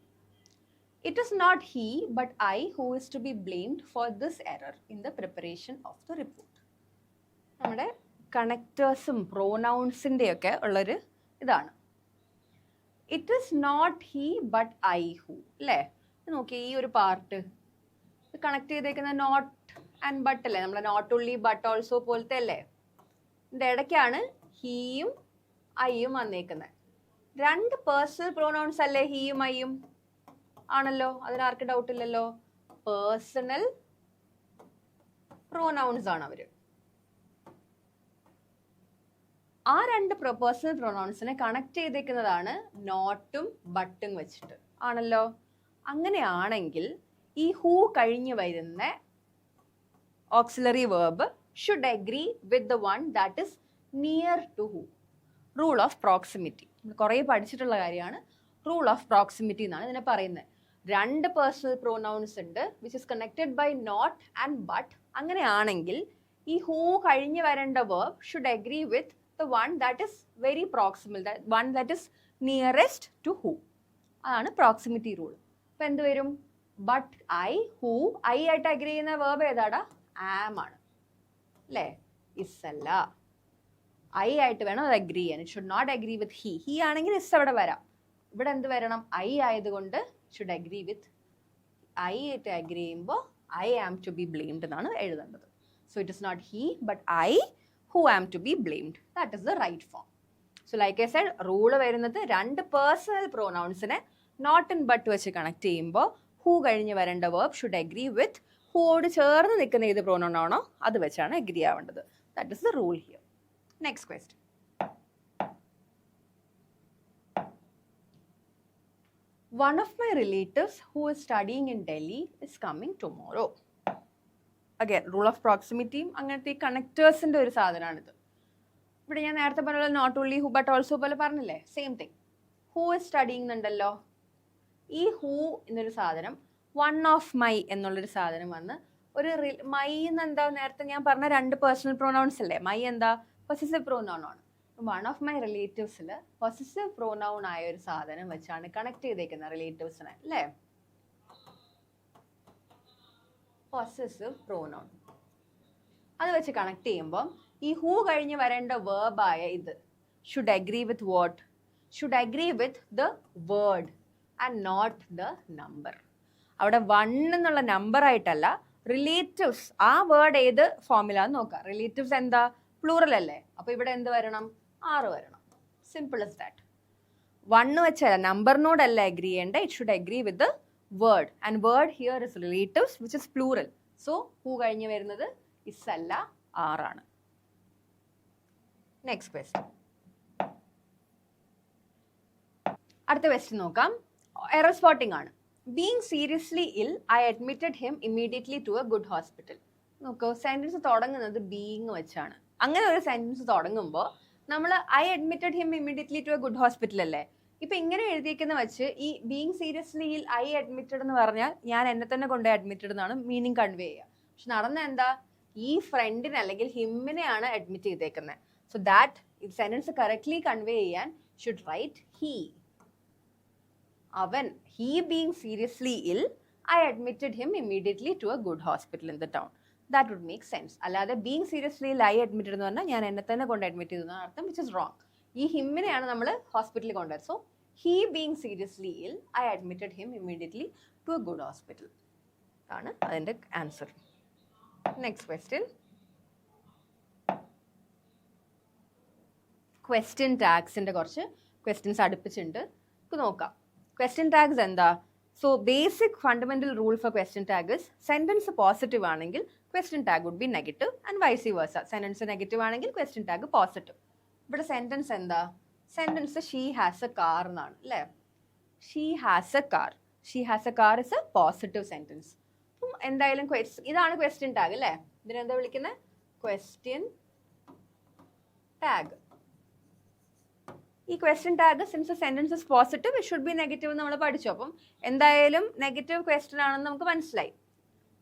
It is not he but I who is to be blamed for this error in the preparation of the report. നമ്മുടെ കണക്റ്റേഴ്സും പ്രോനൗൺസിൻ്റെയൊക്കെ ഉള്ളൊരു ഇതാണ്. It is not he but I who അല്ലേ? നോക്കിയേ, ഈ ഒരു പാർട്ട് ഇത് കണക്ട് ചെയ്തേക്കുന്ന നോട്ട് ആൻഡ് ബട്ട് അല്ലേ? നമ്മളെ നോട്ട് ഓൺലി ബട്ട് ഓൾസോ പോലത്തെ അല്ലേ? ഇതിൻ്റെ ഇടയ്ക്കാണ് ഹീയും ഐയും വന്നേക്കുന്നത്. രണ്ട് പേഴ്സണൽ പ്രോനൗൺസ് അല്ലേ ഹീയും ഐയും? ആണല്ലോ, അതിനാർക്ക് ഡൗട്ട് ഇല്ലല്ലോ. പേഴ്സണൽ പ്രോനൗൺസ് ആണ് അവര്. ആ രണ്ട് പേഴ്സണൽ പ്രോനൗൺസിനെ കണക്ട് ചെയ്തേക്കുന്നതാണ് നോട്ടും ബട്ടും വെച്ചിട്ട് ആണല്ലോ. അങ്ങനെയാണെങ്കിൽ ഈ ഹൂ കഴിഞ്ഞ് വരുന്ന auxiliary verb should agree with the one that is near to who. Rule of proximity നമ്മൾ കുറേ പഠിച്ചിട്ടുള്ള കാര്യമാണ്. റൂൾ ഓഫ് പ്രോക്സിമിറ്റി എന്നാണ് ഇതിനെ പറയുന്നത്. രണ്ട് പേഴ്സണൽ പ്രോനൗൺസ് ഉണ്ട് which is connected by not and but. അങ്ങനെയാണെങ്കിൽ ഈ ഹൂ കഴിഞ്ഞ് വരേണ്ട verb should agree with the one that is very proximal, one that is nearest to who. അതാണ് പ്രോക്സിമിറ്റി റൂൾ. അപ്പം എന്ത് വരും? But I, who. ഐ ആയിട്ട് അഗ്രി ചെയ്യുന്ന വേർബ് ഏതാടാ? ആം ആണ് അല്ലേ? ഇസ് അല്ല. ഐ ആയിട്ട് വേണം അത് അഗ്രി ചെയ്യാൻ. It should not agree with he. He ആണെങ്കിൽ ഇസ് അവിടെ വരാം. ഇവിടെ എന്ത് വരണം? ഐ ആയതുകൊണ്ട് ഷുഡ് അഗ്രി വിത്ത് ഐ ആയിട്ട് അഗ്രി ചെയ്യുമ്പോൾ I am to be blamed എന്നാണ് എഴുതേണ്ടത്. So it is not he but I who am to be blamed. That is the right form. So like I said, rule വരുന്നത് രണ്ട് പേഴ്സണൽ പ്രോനൗൺസിനെ നോട്ട് ആൻഡ് ബട്ട് വെച്ച് കണക്ട് ചെയ്യുമ്പോൾ ഹൂ കഴിഞ്ഞ് വരേണ്ട വേർബ് ഷുഡ് അഗ്രി വിത്ത് ഹൂയോട് ചേർന്ന് നിൽക്കുന്ന ഏത് പ്രോനൗൺ ആണോ അത് വെച്ചാണ് അഗ്രി ആവേണ്ടത്. That is the rule here. Next question. One of my relatives who is studying in Delhi is coming tomorrow. Again, rule of proximity അങ്ങനത്തെ കണക്ടേഴ്സിൻ്റെ ഒരു സാധനമാണിത്. ഇവിടെ ഞാൻ നേരത്തെ പറഞ്ഞ not only who but also പോലെ പറഞ്ഞില്ലേ, same thing. Who is studying എന്നുണ്ടല്ലോ. ഈ ഹൂ എന്നൊരു സാധനം വൺ ഓഫ് മൈ എന്നുള്ളൊരു സാധനം വന്ന് ഒരു മൈ എന്നെന്താ നേരത്തെ ഞാൻ പറഞ്ഞ 2 പേഴ്സണൽ പ്രൊനൗൺസ് അല്ലേ. മൈ എന്താ പൊസസീവ് പ്രൊനൗൺ ആണ്. വൺ ഓഫ് മൈ റിലേറ്റീവ്സിൽ പൊസസീവ് പ്രൊനൗൺ ആയ ഒരു സാധനം വെച്ചാണ് കണക്ട് ചെയ്തേക്കുന്നത് റിലേറ്റീവ്സിനെ അല്ലേ. പൊസസീവ് പ്രൊനൗൺ അത് വെച്ച് കണക്ട് ചെയ്യുമ്പോൾ ഈ ഹൂ കഴിഞ്ഞ് വരേണ്ട വേർബായ ഇത് should agree with what? Should agree with the word and not the number. അവിടെ 1 എന്നുള്ള നമ്പർ ആയിട്ടല്ല, റിലേറ്റീവ്സ് ആ വേർഡ് ഏത് ഫോമിലാന്ന് നോക്കാം. റിലേറ്റീവ്സ് എന്താ പ്ലൂറൽ അല്ലേ, അപ്പോൾ ഇവിടെ എന്ത് വരണം? 6 വരണം. Simple is that. 1 വെച്ചാൽ നമ്പറിനോടല്ല അഗ്രി ചെയ്യേണ്ട, it should agree with the word and word here is relatives which is plural. So who കഴിഞ്ഞ് വരുന്നത് ഇസ് അല്ല 6 ആണ്. Next question. അടുത്ത ക്വസ്റ്റ്യൻ നോക്കാം. എറർ സ്പോട്ടിംഗ് ആണ്. Being seriously ill I admitted him immediately to a good hospital. നോക്കൂ, സെന്റൻസ് തുടങ്ങുന്നത് ബീങ് വെച്ചാണ്. അങ്ങനെ ഒരു സെന്റൻസ് തുടങ്ങുമ്പോൾ നമ്മൾ I admitted him immediately to a good hospital അല്ലേ. ഇപ്പം ഇങ്ങനെ എഴുതിയിരിക്കുന്ന വെച്ച് ഈ being seriously ill I admitted എന്ന് പറഞ്ഞാൽ ഞാൻ എന്നെ തന്നെ കൊണ്ടുപോയി അഡ്മിറ്റഡ് എന്നാണ് മീനിങ് കൺവേ ചെയ്യുക. പക്ഷെ നടന്ന എന്താ, ഈ ഫ്രണ്ടിനെ അല്ലെങ്കിൽ ഹിമ്മിനെയാണ് അഡ്മിറ്റ് ചെയ്തേക്കുന്നത്. So that sentence correctly convey ചെയ്യാൻ ഷുഡ് റൈറ്റ് ഹീ. അവൻ, he being seriously ill I admitted him immediately to a good hospital in the town. That would make sense. അല്ലാതെ being seriously ill I admitted എന്ന് പറഞ്ഞാൽ ഞാൻ എന്നെ തന്നെ കൊണ്ട് അഡ്മിറ്റ് ചെയ്തു എന്നാണ് അർത്ഥം, വിച്ച് ഇസ് റോങ്. ഈ ഹിമ്മിനെയാണ് നമ്മൾ ഹോസ്പിറ്റലിൽ കൊണ്ടുവരുന്നത്. So he being seriously ill I admitted him immediately to a good hospital ആണ് അതിൻ്റെ ആൻസർ. Next question. ക്വസ്റ്റ്യൻ ടാഗ്സിൻ്റെ കുറച്ച് ക്വസ്റ്റ്യൻസ് അടുപ്പിച്ചിട്ടുണ്ട്, നമുക്ക് നോക്കാം. ക്വസ്റ്റ്യൻ ടാഗ്സ് എന്താ? So basic fundamental rule for question tag is sentence positive ആണെങ്കിൽ question tag would be negative and vice versa. Sentence negative ആണെങ്കിൽ ക്വസ്റ്റ്യൻ ടാഗ് പോസിറ്റീവ്. ഇവിടെ സെന്റൻസ് എന്താ? Sentence she has a car എന്നാണ് അല്ലേ. She has a car. She has a car is a positive sentence. അപ്പം എന്തായാലും ഇതാണ് ക്വസ്റ്റ്യൻ ടാഗ് അല്ലേ. ഇതിനെന്താ വിളിക്കുന്നത്? Question tag. ഈ question tag since sentence is positive it should be negative എന്ന് നമ്മൾ പഠിച്ചു. അപ്പം എന്തായാലും നെഗറ്റീവ് ക്വസ്റ്റ്യൻ ആണെന്ന് നമുക്ക് മനസ്സിലായി.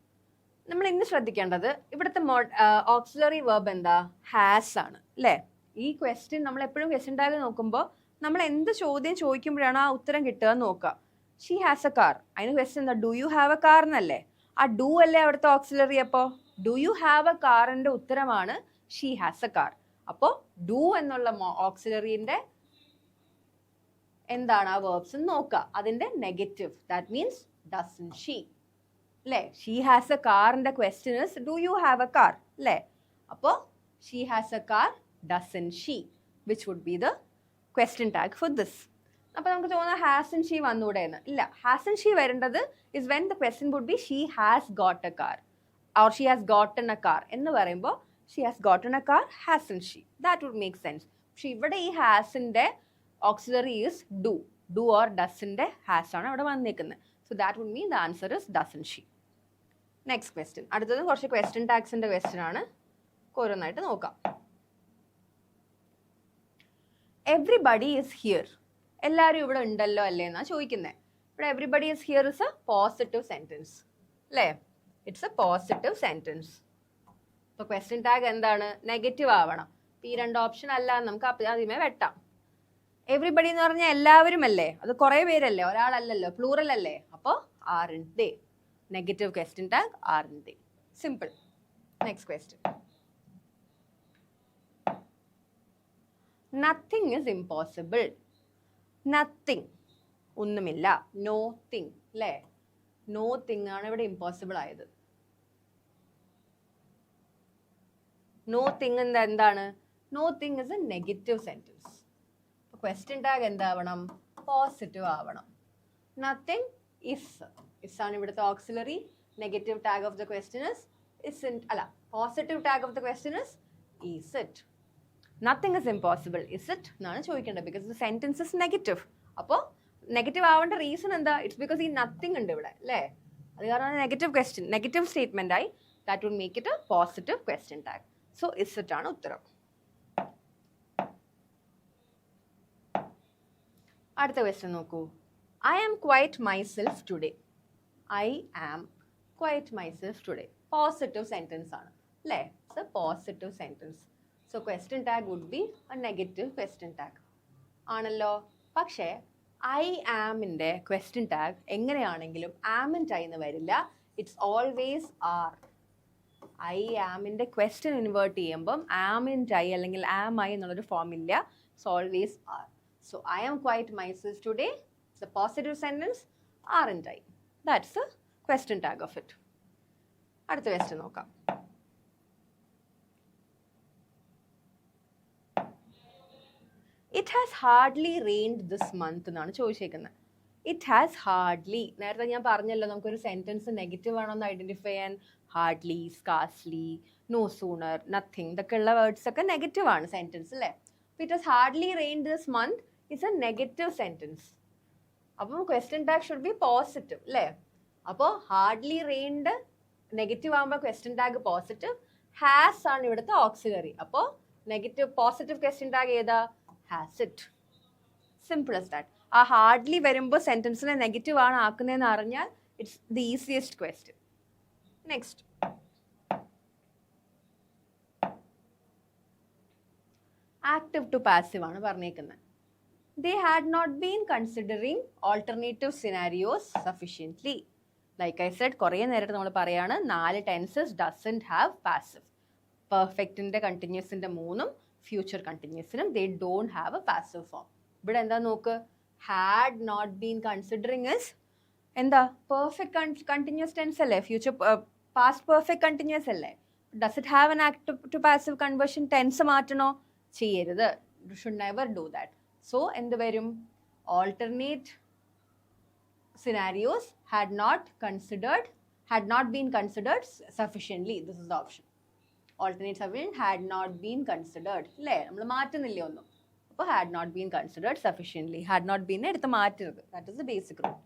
നമ്മൾ ഇന്ന് ശ്രദ്ധിക്കേണ്ടത് ഇവിടുത്തെ ഓക്സിലറി വെർബ് എന്താ? ഹാസ് ആണ് അല്ലേ. ഈ ക്വസ്റ്റ്യൻ നമ്മൾ എപ്പോഴും ക്വസ്റ്റ്യൻ ടാഗ് നോക്കുമ്പോൾ നമ്മൾ എന്ത് ചോദ്യം ചോദിക്കുമ്പോഴാണ് ആ ഉത്തരം കിട്ടുക എന്ന് നോക്കുക. ഷീ ഹാസ് എ കാർ, അതിന് ക്വസ്റ്റ്യൻ എന്താ? Do you have a car എന്നല്ലേ. ആ ഡു അല്ലേ അവിടുത്തെ ഓക്സിലറി. അപ്പോൾ ഡു യു ഹാവ് എ കാറിന്റെ ഉത്തരമാണ് ഷീ ഹാസ് എ കാർ. അപ്പോൾ ഡു എന്നുള്ള ഓക്സിലറിന്റെ എന്താണ് ആ വേർബ്സ് നോക്കുക, അതിന്റെ negative. That means doesn't she അല്ലേ. ഷീ ഹാസ് എ കാറിന്റെ question is do you have a car അല്ലേ. അപ്പോൾ she has a car, doesn't she, which would be the question tag for this. അപ്പോൾ നമുക്ക് തോന്നുന്നത് ഹാസ് ആൻഡ് ഷീ വന്നൂടെ എന്ന്. ഇല്ല, ഹാസ് ആൻഡ് ഷീ വരേണ്ടത് is when the question would be she has got a car or she has gotten a car എന്ന് പറയുമ്പോൾ she has gotten a car, has and she, that would make sense. പക്ഷെ ഇവിടെ ഈ ഹാസിന്റെ auxiliary is do. Do or ഡസിന്റെ ഹാസ് ആണ് അവിടെ വന്നേക്കുന്നത്. So that would mean the answer is doesn't she. Next question. അടുത്തത് കുറച്ച് ക്വസ്റ്റ്യൻ ടാഗ്സിന്റെ ക്വസ്റ്റ്യൻ ആണ്, ഓരോന്നായിട്ട് നോക്കാം. Everybody is here. എല്ലാവരും ഇവിടെ ഉണ്ടല്ലോ അല്ലേ എന്നാ ചോദിക്കുന്നത്. ഇവിടെ everybody is here is a positive sentence അല്ലേ. It's a positive sentence. അപ്പോൾ ക്വസ്റ്റ്യൻ ടാഗ് എന്താണ്? നെഗറ്റീവ് ആവണം. ഈ 2 ഓപ്ഷൻ അല്ല, നമുക്ക് ആദ്യമേ വെട്ടാം. എവ്രിബഡി എന്ന് പറഞ്ഞാൽ എല്ലാവരും അല്ലേ, അത് കുറേ പേരല്ലേ, ഒരാളല്ലല്ലോ, പ്ലൂറൽ അല്ലേ. അപ്പോൾ aren't they. Negative question tag aren't they. Simple. Next question. Nothing is impossible. Nothing ഒന്നുമില്ല. നോ തിങ് അല്ലേ. നോ തിങ് ആണ് ഇവിടെ ഇമ്പോസിബിൾ ആയത്. നോ തിങ് എന്താണ്? No thing is a negative sentence. Question tag എന്താവണം? പോസിറ്റീവ് ആവണം. നത്തിങ് ഇസ് ആണ് ഇവിടുത്തെ auxiliary. Negative tag of the question is isn't. Alla, positive tag of the question is it. Nothing is impossible. Is it? എന്നാണ് ചോദിക്കേണ്ടത് because the sentence is negative. അപ്പോൾ നെഗറ്റീവ് ആവേണ്ട റീസൺ എന്താ? ഇറ്റ്സ് ബിക്കോസ് ഈ നത്തിങ് ഉണ്ട് ഇവിടെ അല്ലേ? അത് കാരണം നെഗറ്റീവ് ക്വസ്റ്റ്യൻ, നെഗറ്റീവ് സ്റ്റേറ്റ്മെന്റ് ആയി. That would make it a positive question tag. So is it ആണ് ഉത്തരം. അടുത്ത ക്വസ്റ്റ്യൻ നോക്കൂ. I am quite myself today. I am quite myself today. Positive sentence ആണ് അല്ലേ? It's a positive sentence. So question tag would be a negative question tag ആണല്ലോ. പക്ഷേ ഐ ആമിൻ്റെ ക്വസ്റ്റ്യൻ ടാഗ് എങ്ങനെയാണെങ്കിലും ആമിൻ്റെ ആയിന്ന് വരില്ല. It's always are. ഐ ആമിൻ്റെ ക്വസ്റ്റ്യൻ ഇൻവേർട്ട് ചെയ്യുമ്പം ആമിൻ്റെ ഐ അല്ലെങ്കിൽ ആം ഐ എന്നുള്ളൊരു ഫോം ഇല്ല. It's always are. So I am quite myself today it's a positive sentence. Aren't I. That's a question tag of it. അടുത്ത ക്വസ്റ്റ്യൻ നോക്കാം. It has hardly rained this month എന്നാണ് ചോദിച്ചേക്കുന്നത്. ഇറ്റ് ഹാസ് ഹാർഡ്ലി, നേരത്തെ ഞാൻ പറഞ്ഞല്ലോ നമുക്കൊരു സെൻറ്റൻസ് നെഗറ്റീവ് ആണോന്ന് ഐഡൻറ്റിഫൈ ചെയ്യാൻ hardly, scarcely, no sooner, nothing ഇതൊക്കെ ഉള്ള വേർഡ്സ് ഒക്കെ നെഗറ്റീവ് ആണ് സെൻറ്റൻസ് അല്ലേ? അപ്പോൾ it has hardly rained this month it's a negative sentence. അപ്പം question tag should be positive അല്ലേ? അപ്പോൾ ഹാർഡ്ലി റെയിൻഡ് നെഗറ്റീവ് ആകുമ്പോൾ ക്വസ്റ്റ്യൻ ടാഗ് പോസിറ്റീവ്. ഹാസ് ആണ് ഇവിടുത്തെ ഓക്സിലറി. അപ്പോൾ നെഗറ്റീവ് പോസിറ്റീവ് ക്വസ്റ്റ്യൻ ടാഗ് ഏതാ? has it. Simple as that. ആ ഹാർഡ്ലി വരുമ്പോൾ സെൻറ്റൻസിനെ നെഗറ്റീവ് ആണ് ആക്കുന്നതെന്ന് അറിഞ്ഞാൽ it's the easiest question. Next, active to passive ആണ് പറഞ്ഞേക്കുന്നത്. They had not been considering alternative scenarios sufficiently. Like I said, കുറേ നേരത്തെ നമ്മൾ പറയാണ് 4 ടെൻസസ് ഡസൻറ്റ് ഹാവ് പാസീവ്. പെർഫെക്റ്റിൻ്റെ കണ്ടിന്യൂസിൻ്റെ 3ഉം ഫ്യൂച്ചർ കണ്ടിന്യൂസിനും they don't have a passive form. ഇവിടെ എന്താ നോക്ക്, had not been considering is എന്താ? പെർഫെക്റ്റ് കണ്ടിന്യൂസ് ടെൻസ് അല്ലേ? ഫ്യൂച്ചർ പാസ്റ്റ് പെർഫെക്റ്റ് കണ്ടിന്യൂസ് അല്ലേ? Does it have an active to passive conversion? Tense മാറ്റണോ? ചെയ്യരുത്. You should never do that. So എന്ത് വരും? Alternate scenarios had not been considered sufficiently. This is the option. Alternate subject had not been considered. അല്ലേ? നമ്മൾ മാറ്റുന്നില്ലേ ഒന്നും. അപ്പോൾ had not been considered sufficiently. had not been എടുത്ത് മാറ്റരുത്. That is the basic rule.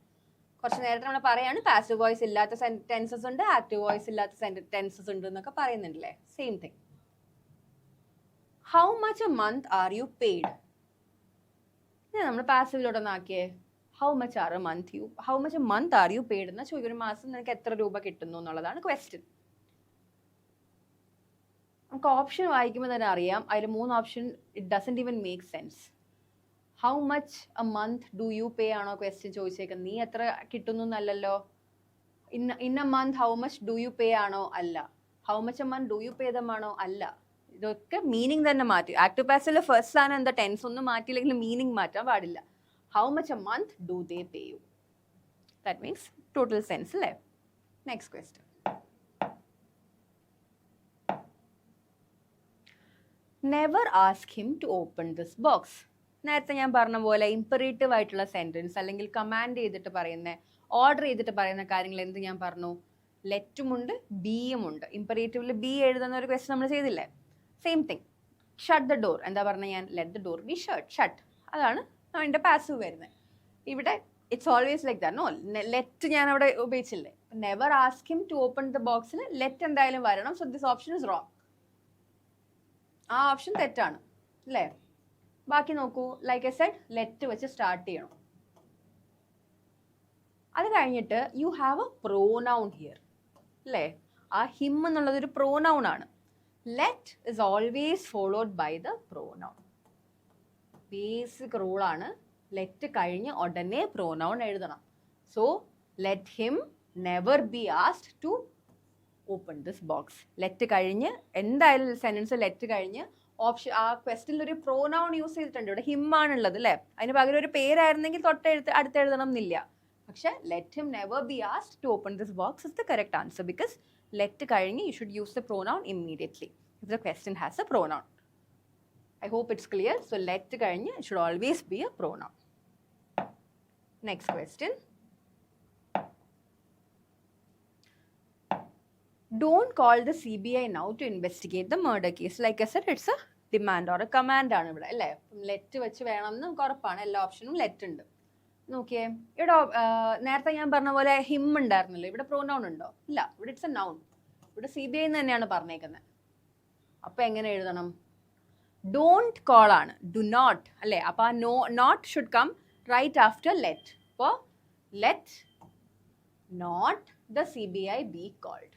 കുറച്ച് നേരത്തെ നമ്മൾ പറയാണ് പാസീവ് വോയിസ് ഇല്ലാത്ത ടെൻസസ് ഉണ്ട്, ആക്റ്റീവ് വോയിസ് ഇല്ലാത്ത ടെൻസസ് ഉണ്ട് എന്നൊക്കെ പറയുന്നുണ്ടല്ലേ? Same thing. How much a month are you paid? നമ്മൾ പാസീവിലോട്ടൊന്ന് ആക്കിയേ. How much a month are you paid എന്നാൽ ചോദിക്കും, ഒരു മാസം നിനക്ക് എത്ര രൂപ കിട്ടുന്നു എന്നുള്ളതാണ് ക്വസ്റ്റ്യൻ. നമുക്ക് ഓപ്ഷൻ വായിക്കുമ്പോൾ തന്നെ അറിയാം, അതിൽ 3 option it doesn't even make sense. How much a month do you pay ആണോ ക്വസ്റ്റ്യൻ ചോദിച്ചേക്കുന്നത്? നീ എത്ര കിട്ടുന്നു എന്നല്ലല്ലോ. In a month how much do you pay ആണോ? അല്ല. How much a month do you pay them ആണോ? അല്ല. ഇതൊക്കെ മീനിങ് തന്നെ മാറ്റി. ആക്റ്റീവ് പാസീവിലെ ഫസ്റ്റ് ആണ് എന്താ? ടെൻസ് ഒന്നും മാറ്റിയില്ലെങ്കിൽ മീനിങ് മാറ്റാൻ പാടില്ല. How much a month do they pay you? That makes total sense, അല്ലേ? Next question. Never ask him to open this box. നേരത്തെ ഞാൻ പറഞ്ഞ പോലെ ഇമ്പറേറ്റീവ് ആയിട്ടുള്ള സെൻറ്റൻസ് അല്ലെങ്കിൽ കമാൻഡ് ചെയ്തിട്ട് പറയുന്ന, ഓർഡർ ചെയ്തിട്ട് പറയുന്ന കാര്യങ്ങൾ എന്ത് ഞാൻ പറഞ്ഞു? ലെറ്റുമുണ്ട്, ബിയും ഉണ്ട്. ഇമ്പറേറ്റീവിൽ ബി എഴുതുന്ന ഒരു ക്വസ്റ്റ്യൻ നമ്മൾ ചെയ്തില്ലേ? Same thing. Shut the door എന്താ പറഞ്ഞ ഞാൻ? Let the door be shut. അതാണ് അതിൻ്റെ പാസീവ് വരുന്നത്. ഇവിടെ it's always like that. No, let ഞാൻ അവിടെ ഉപയോഗിച്ചില്ലേ? Never ask him to open the ബോക്സിൽ ലെറ്റ് എന്തായാലും വരണം. So this option is wrong. ആ ഓപ്ഷൻ തെറ്റാണ് അല്ലേ? ബാക്കി നോക്കൂ. ലൈക്ക് എ സെഡ്, ലെറ്റ് വെച്ച് സ്റ്റാർട്ട് ചെയ്യണം. അത് കഴിഞ്ഞിട്ട് you have a pronoun here അല്ലേ? ആ ഹിം എന്നുള്ളതൊരു പ്രോനൗൺ ആണ്. Let is always followed by the pronoun. Basic റൂളാണ്. ലെറ്റ് കഴിഞ്ഞ് ഉടനെ പ്രോനൗൺ എഴുതണം. So let him never be asked to open this box. Let കഴിഞ്ഞ് എന്തായാലും സെൻറ്റൻസ് ലെറ്റ് കഴിഞ്ഞ് ഓപ്ഷൻ ആ ക്വസ്റ്റ്യനിൽ ഒരു പ്രോനൗൺ യൂസ് ചെയ്തിട്ടുണ്ട്. ഇവിടെ ഹിം ആണുള്ളത് അല്ലേ? അതിന് പകരം ഒരു പേരായിരുന്നെങ്കിൽ അടുത്ത് എഴുതണം എന്നില്ല. പക്ഷെ let him never be asked to open this box is the correct answer. Because let കഴിഞ്ഞ് you should use the pronoun immediately if the question has a pronoun. I hope it's clear. So let കഴിഞ്ഞ് it should always be a pronoun. Next question. Don't call the CBI now to investigate the murder case. Like I said, it's a demand or a command ആണ് ഇവിടെ, അല്ലേ? ലെറ്റ് വെച്ച് വേണമെന്ന് നമുക്ക് ഉറപ്പാണ്, എല്ലാ ഓപ്ഷനും ലെറ്റ് ഉണ്ട്. നോക്കിയേ, ഇവിടെ നേരത്തെ ഞാൻ പറഞ്ഞ പോലെ ഹിം ഉണ്ടായിരുന്നല്ലോ, ഇവിടെ പ്രോനൗൺ ഉണ്ടോ? ഇല്ല, ഇവിടെ ഇറ്റ്സ് എ നൗൺ. ഇവിടെ CBI തന്നെയാണ് പറഞ്ഞേക്കുന്നത്. അപ്പൊ എങ്ങനെ എഴുതണം? ഡോണ്ട് കോൾ ആണ്, ഡു നോട്ട്, അല്ലേ? അപ്പൊ ആ not should come right after let. അപ്പോൾ let not the CBI be called.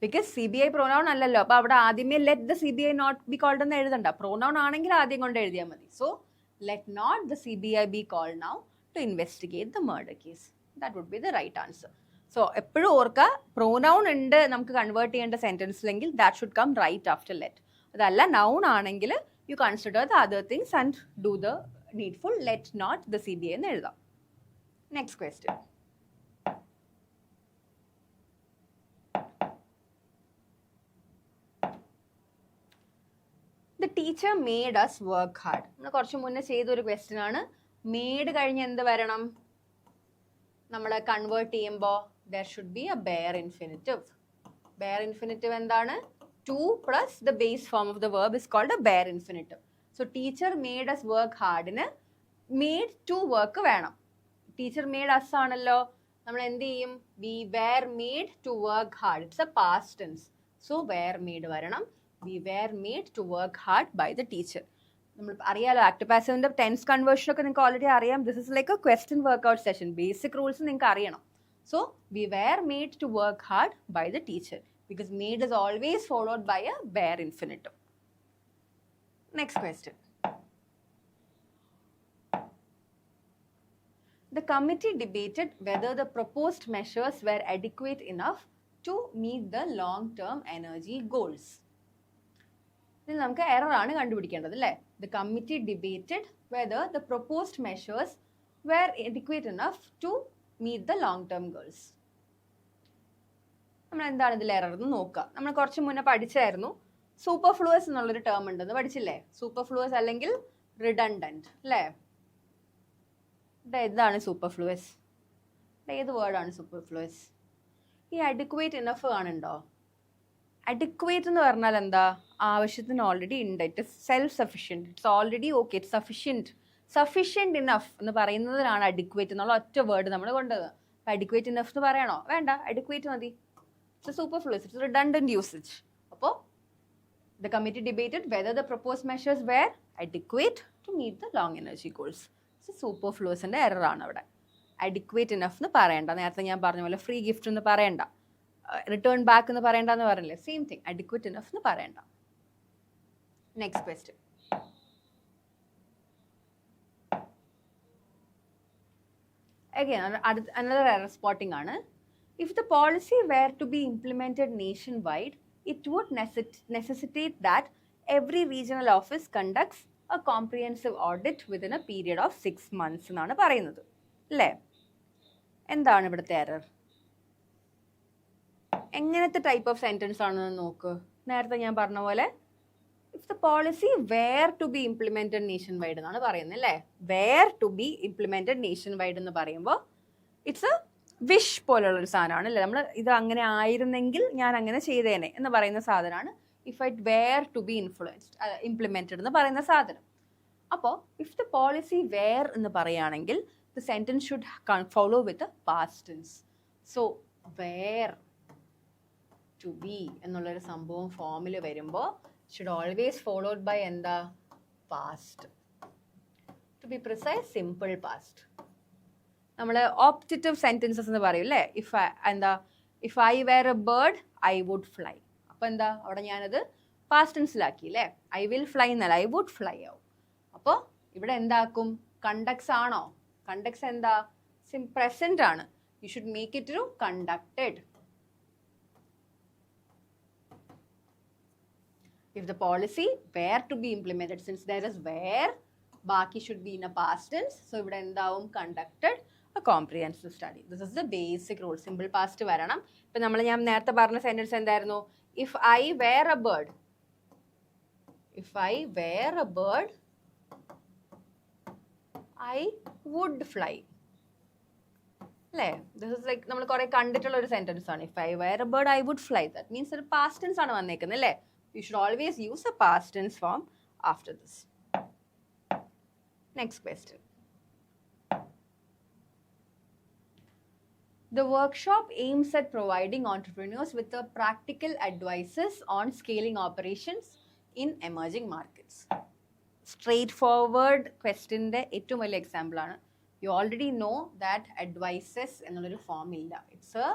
Because CBI pronoun അല്ലല്ലോ, അപ്പൊ അവിടെ ആദ്യമേ let the CBI not be called എന്ന് എഴുതണ്ട. പ്രോനൗൺ ആണെങ്കിൽ ആദ്യം കൊണ്ട് എഴുതിയാൽ മതി. So let not the CBI be called now to investigate the murder case. That would be the right answer. So എപ്പോഴും ഓർക്കുക, പ്രോനൗൺ ഉണ്ട് നമുക്ക് കൺവേർട്ട് ചെയ്യേണ്ട സെന്റൻസിലെങ്കിൽ that should come right after let. അതല്ല നൗൺ ആണെങ്കിൽ you consider the other things and do the needful. Let not the CBI എന്ന് എഴുതാം. Next question. The teacher made us work hard. നമ്മൾ കുറച്ച് മുന്നേ ചെയ്തൊരു ക്വസ്റ്റ്യൻ ആണ്. മെയ്ഡ് കഴിഞ്ഞ് എന്ത് വരണം? നമ്മൾ കൺവേർട്ട് ചെയ്യുമ്പോൾ there should be a bare infinitive. Bare infinitive എന്താണ്? To plus the base form of the verb is called a bare infinitive. So teacher made us work hard ന് made to work വേണം. Teacher made us ആണല്ലോ, നമ്മൾ എന്ത് ചെയ്യും? We were made to work hard. It's a past tense. So were made വരണം. We were made to work hard by the teacher. നമ്മൾ അറിയാലോ, ആക്റ്റീവ് പാസീവിന്റെ ടെൻസ് കൺവേർഷൻ ഒക്കെ നിങ്ങൾക്ക് ഓൾറെഡി അറിയാം. This is like a question workout session. Basic rules നിങ്ങൾക്ക് അറിയണം. So we were made to work hard by the teacher because made is always followed by a bare infinitive. Next question. The committee debated whether the proposed measures were adequate enough to meet the long-term energy goals. ഇതിൽ നമുക്ക് എറർ ആണ് കണ്ടുപിടിക്കേണ്ടത്, അല്ലേ? The committee debated whether the proposed measures were adequate enough to meet the long-term goals. നമ്മൾ എന്താണ് ഇതിൽ എറർ എന്ന് നോക്കുക. നമ്മൾ കുറച്ച് മുന്നേ പഠിച്ചായിരുന്നു, സൂപ്പർഫ്ലൂവസ് എന്നുള്ളൊരു ടേം ഉണ്ടെന്ന് പഠിച്ചില്ലേ? സൂപ്പർഫ്ലൂവസ് അല്ലെങ്കിൽ റിഡണ്ടന്റ്, അല്ലേ? ഇതാണ് സൂപ്പർഫ്ലൂവസ്. ഏത് വേർഡാണ് സൂപ്പർഫ്ലൂവസ്? ഈ അഡിക്വേറ്റ് ഇനഫ് കാണുന്നുണ്ടോ? അഡിക്വേറ്റ് എന്ന് പറഞ്ഞാൽ എന്താ? ആവശ്യത്തിന് ഓൾറെഡി ഉണ്ട്. It is self sufficient. It's already okay. It's sufficient. Sufficient enough എന്ന് പറയുന്നതിനാണ് അഡിക്വേറ്റ് എന്നുള്ള ഒറ്റ വേർഡ് നമ്മൾ കൊണ്ടത്. അഡിക്വേറ്റ് ഇനഫ് എന്ന് പറയണോ? വേണ്ട, അഡിക്വേറ്റ് മതി. It's superfluous. It's redundant usage. അപ്പോൾ the committee debated whether the proposed measures were adequate to meet the long energy goals. സൂപ്പർഫ്ലൂവസിൻ്റെ എറർ ആണ് അവിടെ. അഡിക്വേറ്റ് ഇനഫ് എന്ന് പറയണ്ട. നേരത്തെ ഞാൻ പറഞ്ഞ പോലെ ഫ്രീ ഗിഫ്റ്റ് എന്ന് പറയണ്ട, റിട്ടേൺ ബാക്ക് എന്ന് പറയണ്ടെന്ന് പറഞ്ഞില്ലേ? Same thing. അഡിക്വേറ്റ് ഇനഫ് എന്ന് പറയണ്ട. Next question. Again, another error spotting ആണ്. If the policy were to be implemented nationwide, it would necessitate that every regional office conducts a comprehensive audit within a period of 6 months എന്നാണ് പറയുന്നത്, അല്ലേ? എന്താണ് ഇവിടുത്തെ എറർ? എങ്ങനത്തെ ടൈപ്പ് ഓഫ് സെൻറ്റൻസ് ആണെന്ന് നോക്ക്. നേരത്തെ ഞാൻ പറഞ്ഞ പോലെ if the policy were to be implemented nationwide എന്നാണ് പറയുന്നത്, അല്ലേ? Were to be implemented nationwide എന്ന് പറയുമ്പോൾ ഇറ്റ്സ് എ വിഷ് പോലുള്ളൊരു സാധനമാണ്, അല്ലേ? നമ്മൾ ഇത് അങ്ങനെ ആയിരുന്നെങ്കിൽ ഞാൻ അങ്ങനെ ചെയ്തേനെ എന്ന് പറയുന്ന സാധനമാണ് if it were to be implemented എന്ന് പറയുന്ന സാധനം. അപ്പോൾ ഇഫ് ദ പോളിസി വെയർ എന്ന് പറയുകയാണെങ്കിൽ the sentence should follow with past tense. So were to be എന്നുള്ളൊരു സംഭവം ഫോമിൽ വരുമ്പോൾ should always followed by എന്താ? past. To be precise, simple past. നമ്മൾ ഓപ്റ്റേറ്റീവ് സെന്റൻസസ് എന്ന് പറയും, അല്ലേ? If I were a bird I would fly. അപ്പോൾ എന്താ? അവിടെ ഞാനത് പാസ്റ്റ് ടെൻസിലാക്കി, അല്ലേ? ഐ വിൽ ഫ്ലൈ എന്നല്ല, ഐ വുഡ് ഫ്ലൈ ആവും. അപ്പോൾ ഇവിടെ എന്താക്കും? കണ്ടക്ട്സ് ആണോ? കണ്ടക്ട്സ് എന്താ? പ്രസന്റ് ആണ്. You should make it to conducted. If the policy were to be implemented, since there is where, baki should be in a past tense. So ഇവിടെ എന്താവും? conducted a comprehensive study. This is the basic rule. Simple past വരണം. ഇപ്പം ഞാൻ നേരത്തെ പറഞ്ഞ സെന്റൻസ് എന്തായിരുന്നു? If I were a bird, if I were a bird, I would fly. അല്ലേ? ദിസ് ഇസ് ലൈക്ക് നമ്മൾ കുറെ കണ്ടിട്ടുള്ള ഒരു സെന്റൻസ് ആണ്. If I were a bird I would fly. That means ഒരു പാസ്റ്റ് ടെൻസ് ആണ് വന്നേക്കുന്നത് അല്ലേ? You should always use a past tense form after this. Next question. The workshop aims at providing entrepreneurs with the practical advices on scaling operations in emerging markets. Straightforward question ന്റെ ഏറ്റവും വലിയ എക്സാമ്പിൾ ആണ്. You already know that advices എന്നുള്ളൊരു ഫോം ഇല്ല. It's a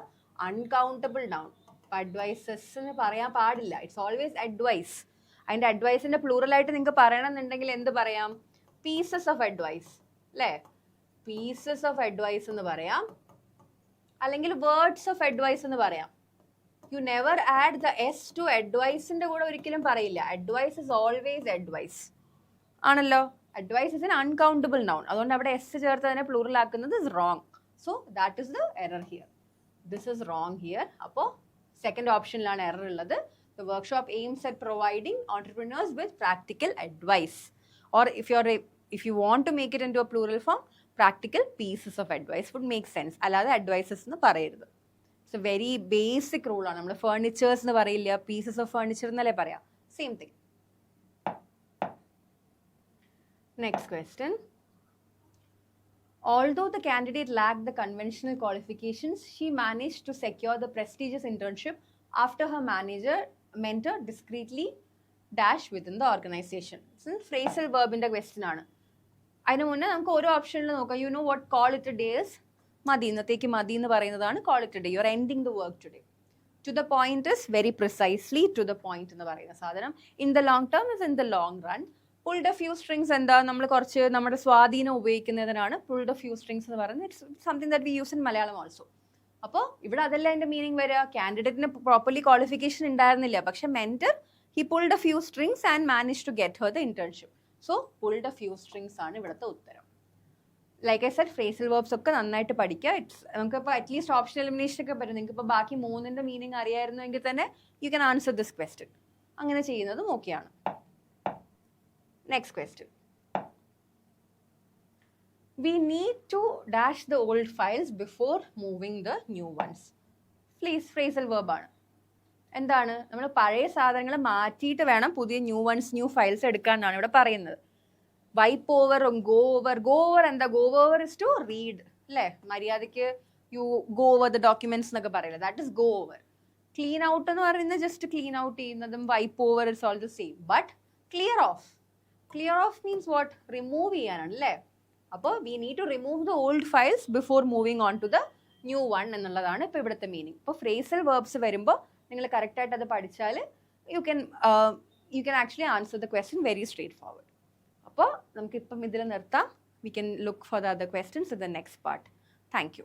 uncountable noun. അപ്പോൾ advices എന്ന് പറയാൻ പാടില്ല. It's always advice. അതിൻ്റെ അഡ്വൈസിൻ്റെ പ്ലൂറലായിട്ട് നിങ്ങൾക്ക് പറയണമെന്നുണ്ടെങ്കിൽ എന്ത് പറയാം? പീസസ് ഓഫ് അഡ്വൈസ് അല്ലേ? പീസസ് ഓഫ് അഡ്വൈസ് എന്ന് പറയാം, അല്ലെങ്കിൽ വേർഡ്സ് ഓഫ് അഡ്വൈസ് എന്ന് പറയാം. You never add the S to അഡ്വൈസിന്റെ കൂടെ ഒരിക്കലും പറയില്ല. അഡ്വൈസ് ഇസ് ഓൾവേസ് അഡ്വൈസ് ആണല്ലോ. Advice is an uncountable noun. അതുകൊണ്ട് അവിടെ എസ് ചേർത്ത് അതിനെ പ്ലൂറൽ ആക്കുന്നത് is wrong. So that is the error here. This is wrong here. അപ്പോൾ സെക്കൻഡ് ഓപ്ഷനിലാണ് എറർ ഉള്ളത്. The workshop aims at providing entrepreneurs with practical advice. Or if you want to make it into a plural form, practical pieces of advice would make sense. അല്ലാതെ advices എന്ന് പറയരുത്. ഇറ്റ്സ് എ വെരി ബേസിക് റൂളാണ്. നമ്മൾ ഫേർണിച്ചേഴ്സ് എന്ന് പറയില്ല, പീസസ് ഓഫ് ഫേർണിച്ചർ എന്നല്ലേ പറയാം. Same thing. Next question. Although the candidate lacked the conventional qualifications, she managed to secure the prestigious internship after her mentor discreetly dash within the organization. Phrasal വെർബിന്റെ ക്വസ്റ്റ്യൻ ആണ്. അതിന് മുന്നേ നമുക്ക് ഓരോ ഓപ്ഷനിൽ നോക്കാം. You know what call it day is? മതി, ഇന്നത്തേക്ക് മതി എന്ന് പറയുന്നതാണ് call it day. You are ending the work today. To the point is very precisely to the point എന്ന് പറയുന്ന സാധനം. In the long term is in the long run. Pulled a few strings എന്താ? നമ്മൾ കുറച്ച് നമ്മുടെ സ്വാധീനം ഉപയോഗിക്കുന്നതിനാണ് പുൾഡ് എ ഫ്യൂ സ്ട്രിങ്സ് എന്ന് പറയുന്നത്. It's something that we use in Malayalam also. അപ്പോൾ ഇവിടെ അതല്ല അതിന്റെ മീനിങ് വരിക. കാൻഡിഡേറ്റിന് പ്രോപ്പർലി ക്വാളിഫിക്കേഷൻ ഉണ്ടായിരുന്നില്ല, പക്ഷെ mentor he pulled a few strings and managed to get her the internship. So pulled a few strings ആണ് ഇവിടുത്തെ ഉത്തരം. Like I said, phrasal verbs ഒക്കെ നന്നായിട്ട് പഠിക്കുക. നമുക്കിപ്പോൾ അറ്റ്ലീസ്റ്റ് ഓപ്ഷൻ എലിമിനേഷൻ ഒക്കെ പറ്റും. നിങ്ങൾക്ക് ഇപ്പോൾ ബാക്കി മൂന്നിൻ്റെ മീനിങ് അറിയായിരുന്നെങ്കിൽ തന്നെ you can answer this question. അങ്ങനെ ചെയ്യുന്നതും ഓക്കെയാണ്. Next question. We need to dash the old files before moving the new ones. Please, phrasal verb ആണ്. എന്താണ്? നമ്മൾ പഴയ സാധനങ്ങൾ മാറ്റിയിട്ട് വേണം പുതിയ ന്യൂ ഫയൽസ് എടുക്കാനാണ് ഇവിടെ പറയുന്നത്. വൈപ്പ് ഓവർ, ഗോ ഓവർ എന്താ? Go over is to read അല്ലേ? മര്യാദയ്ക്ക് you go over the documents എന്നൊക്കെ പറയില്ല. That is go over. Clean out എന്ന് പറയുന്നത് ജസ്റ്റ് ക്ലീൻ ഔട്ട് ചെയ്യുന്നതും wipe over is all the same. But clear off means what? Remove ചെയ്യാനാണ് അല്ലേ? അപ്പോൾ we need to remove the old files before moving on to the new one എന്നുള്ളതാണ് ഇപ്പോൾ ഇവിടുത്തെ മീനിങ്. ഇപ്പോൾ ഫ്രേസൽ വെർബ്സ് വരുമ്പോൾ നിങ്ങൾ കറക്റ്റായിട്ട് അത് പഠിച്ചാൽ you can actually answer the question very straight forward. അപ്പോൾ നമുക്കിപ്പം ഇതിൽ നിർത്താം. We can look for the other questions in the next part. Thank you.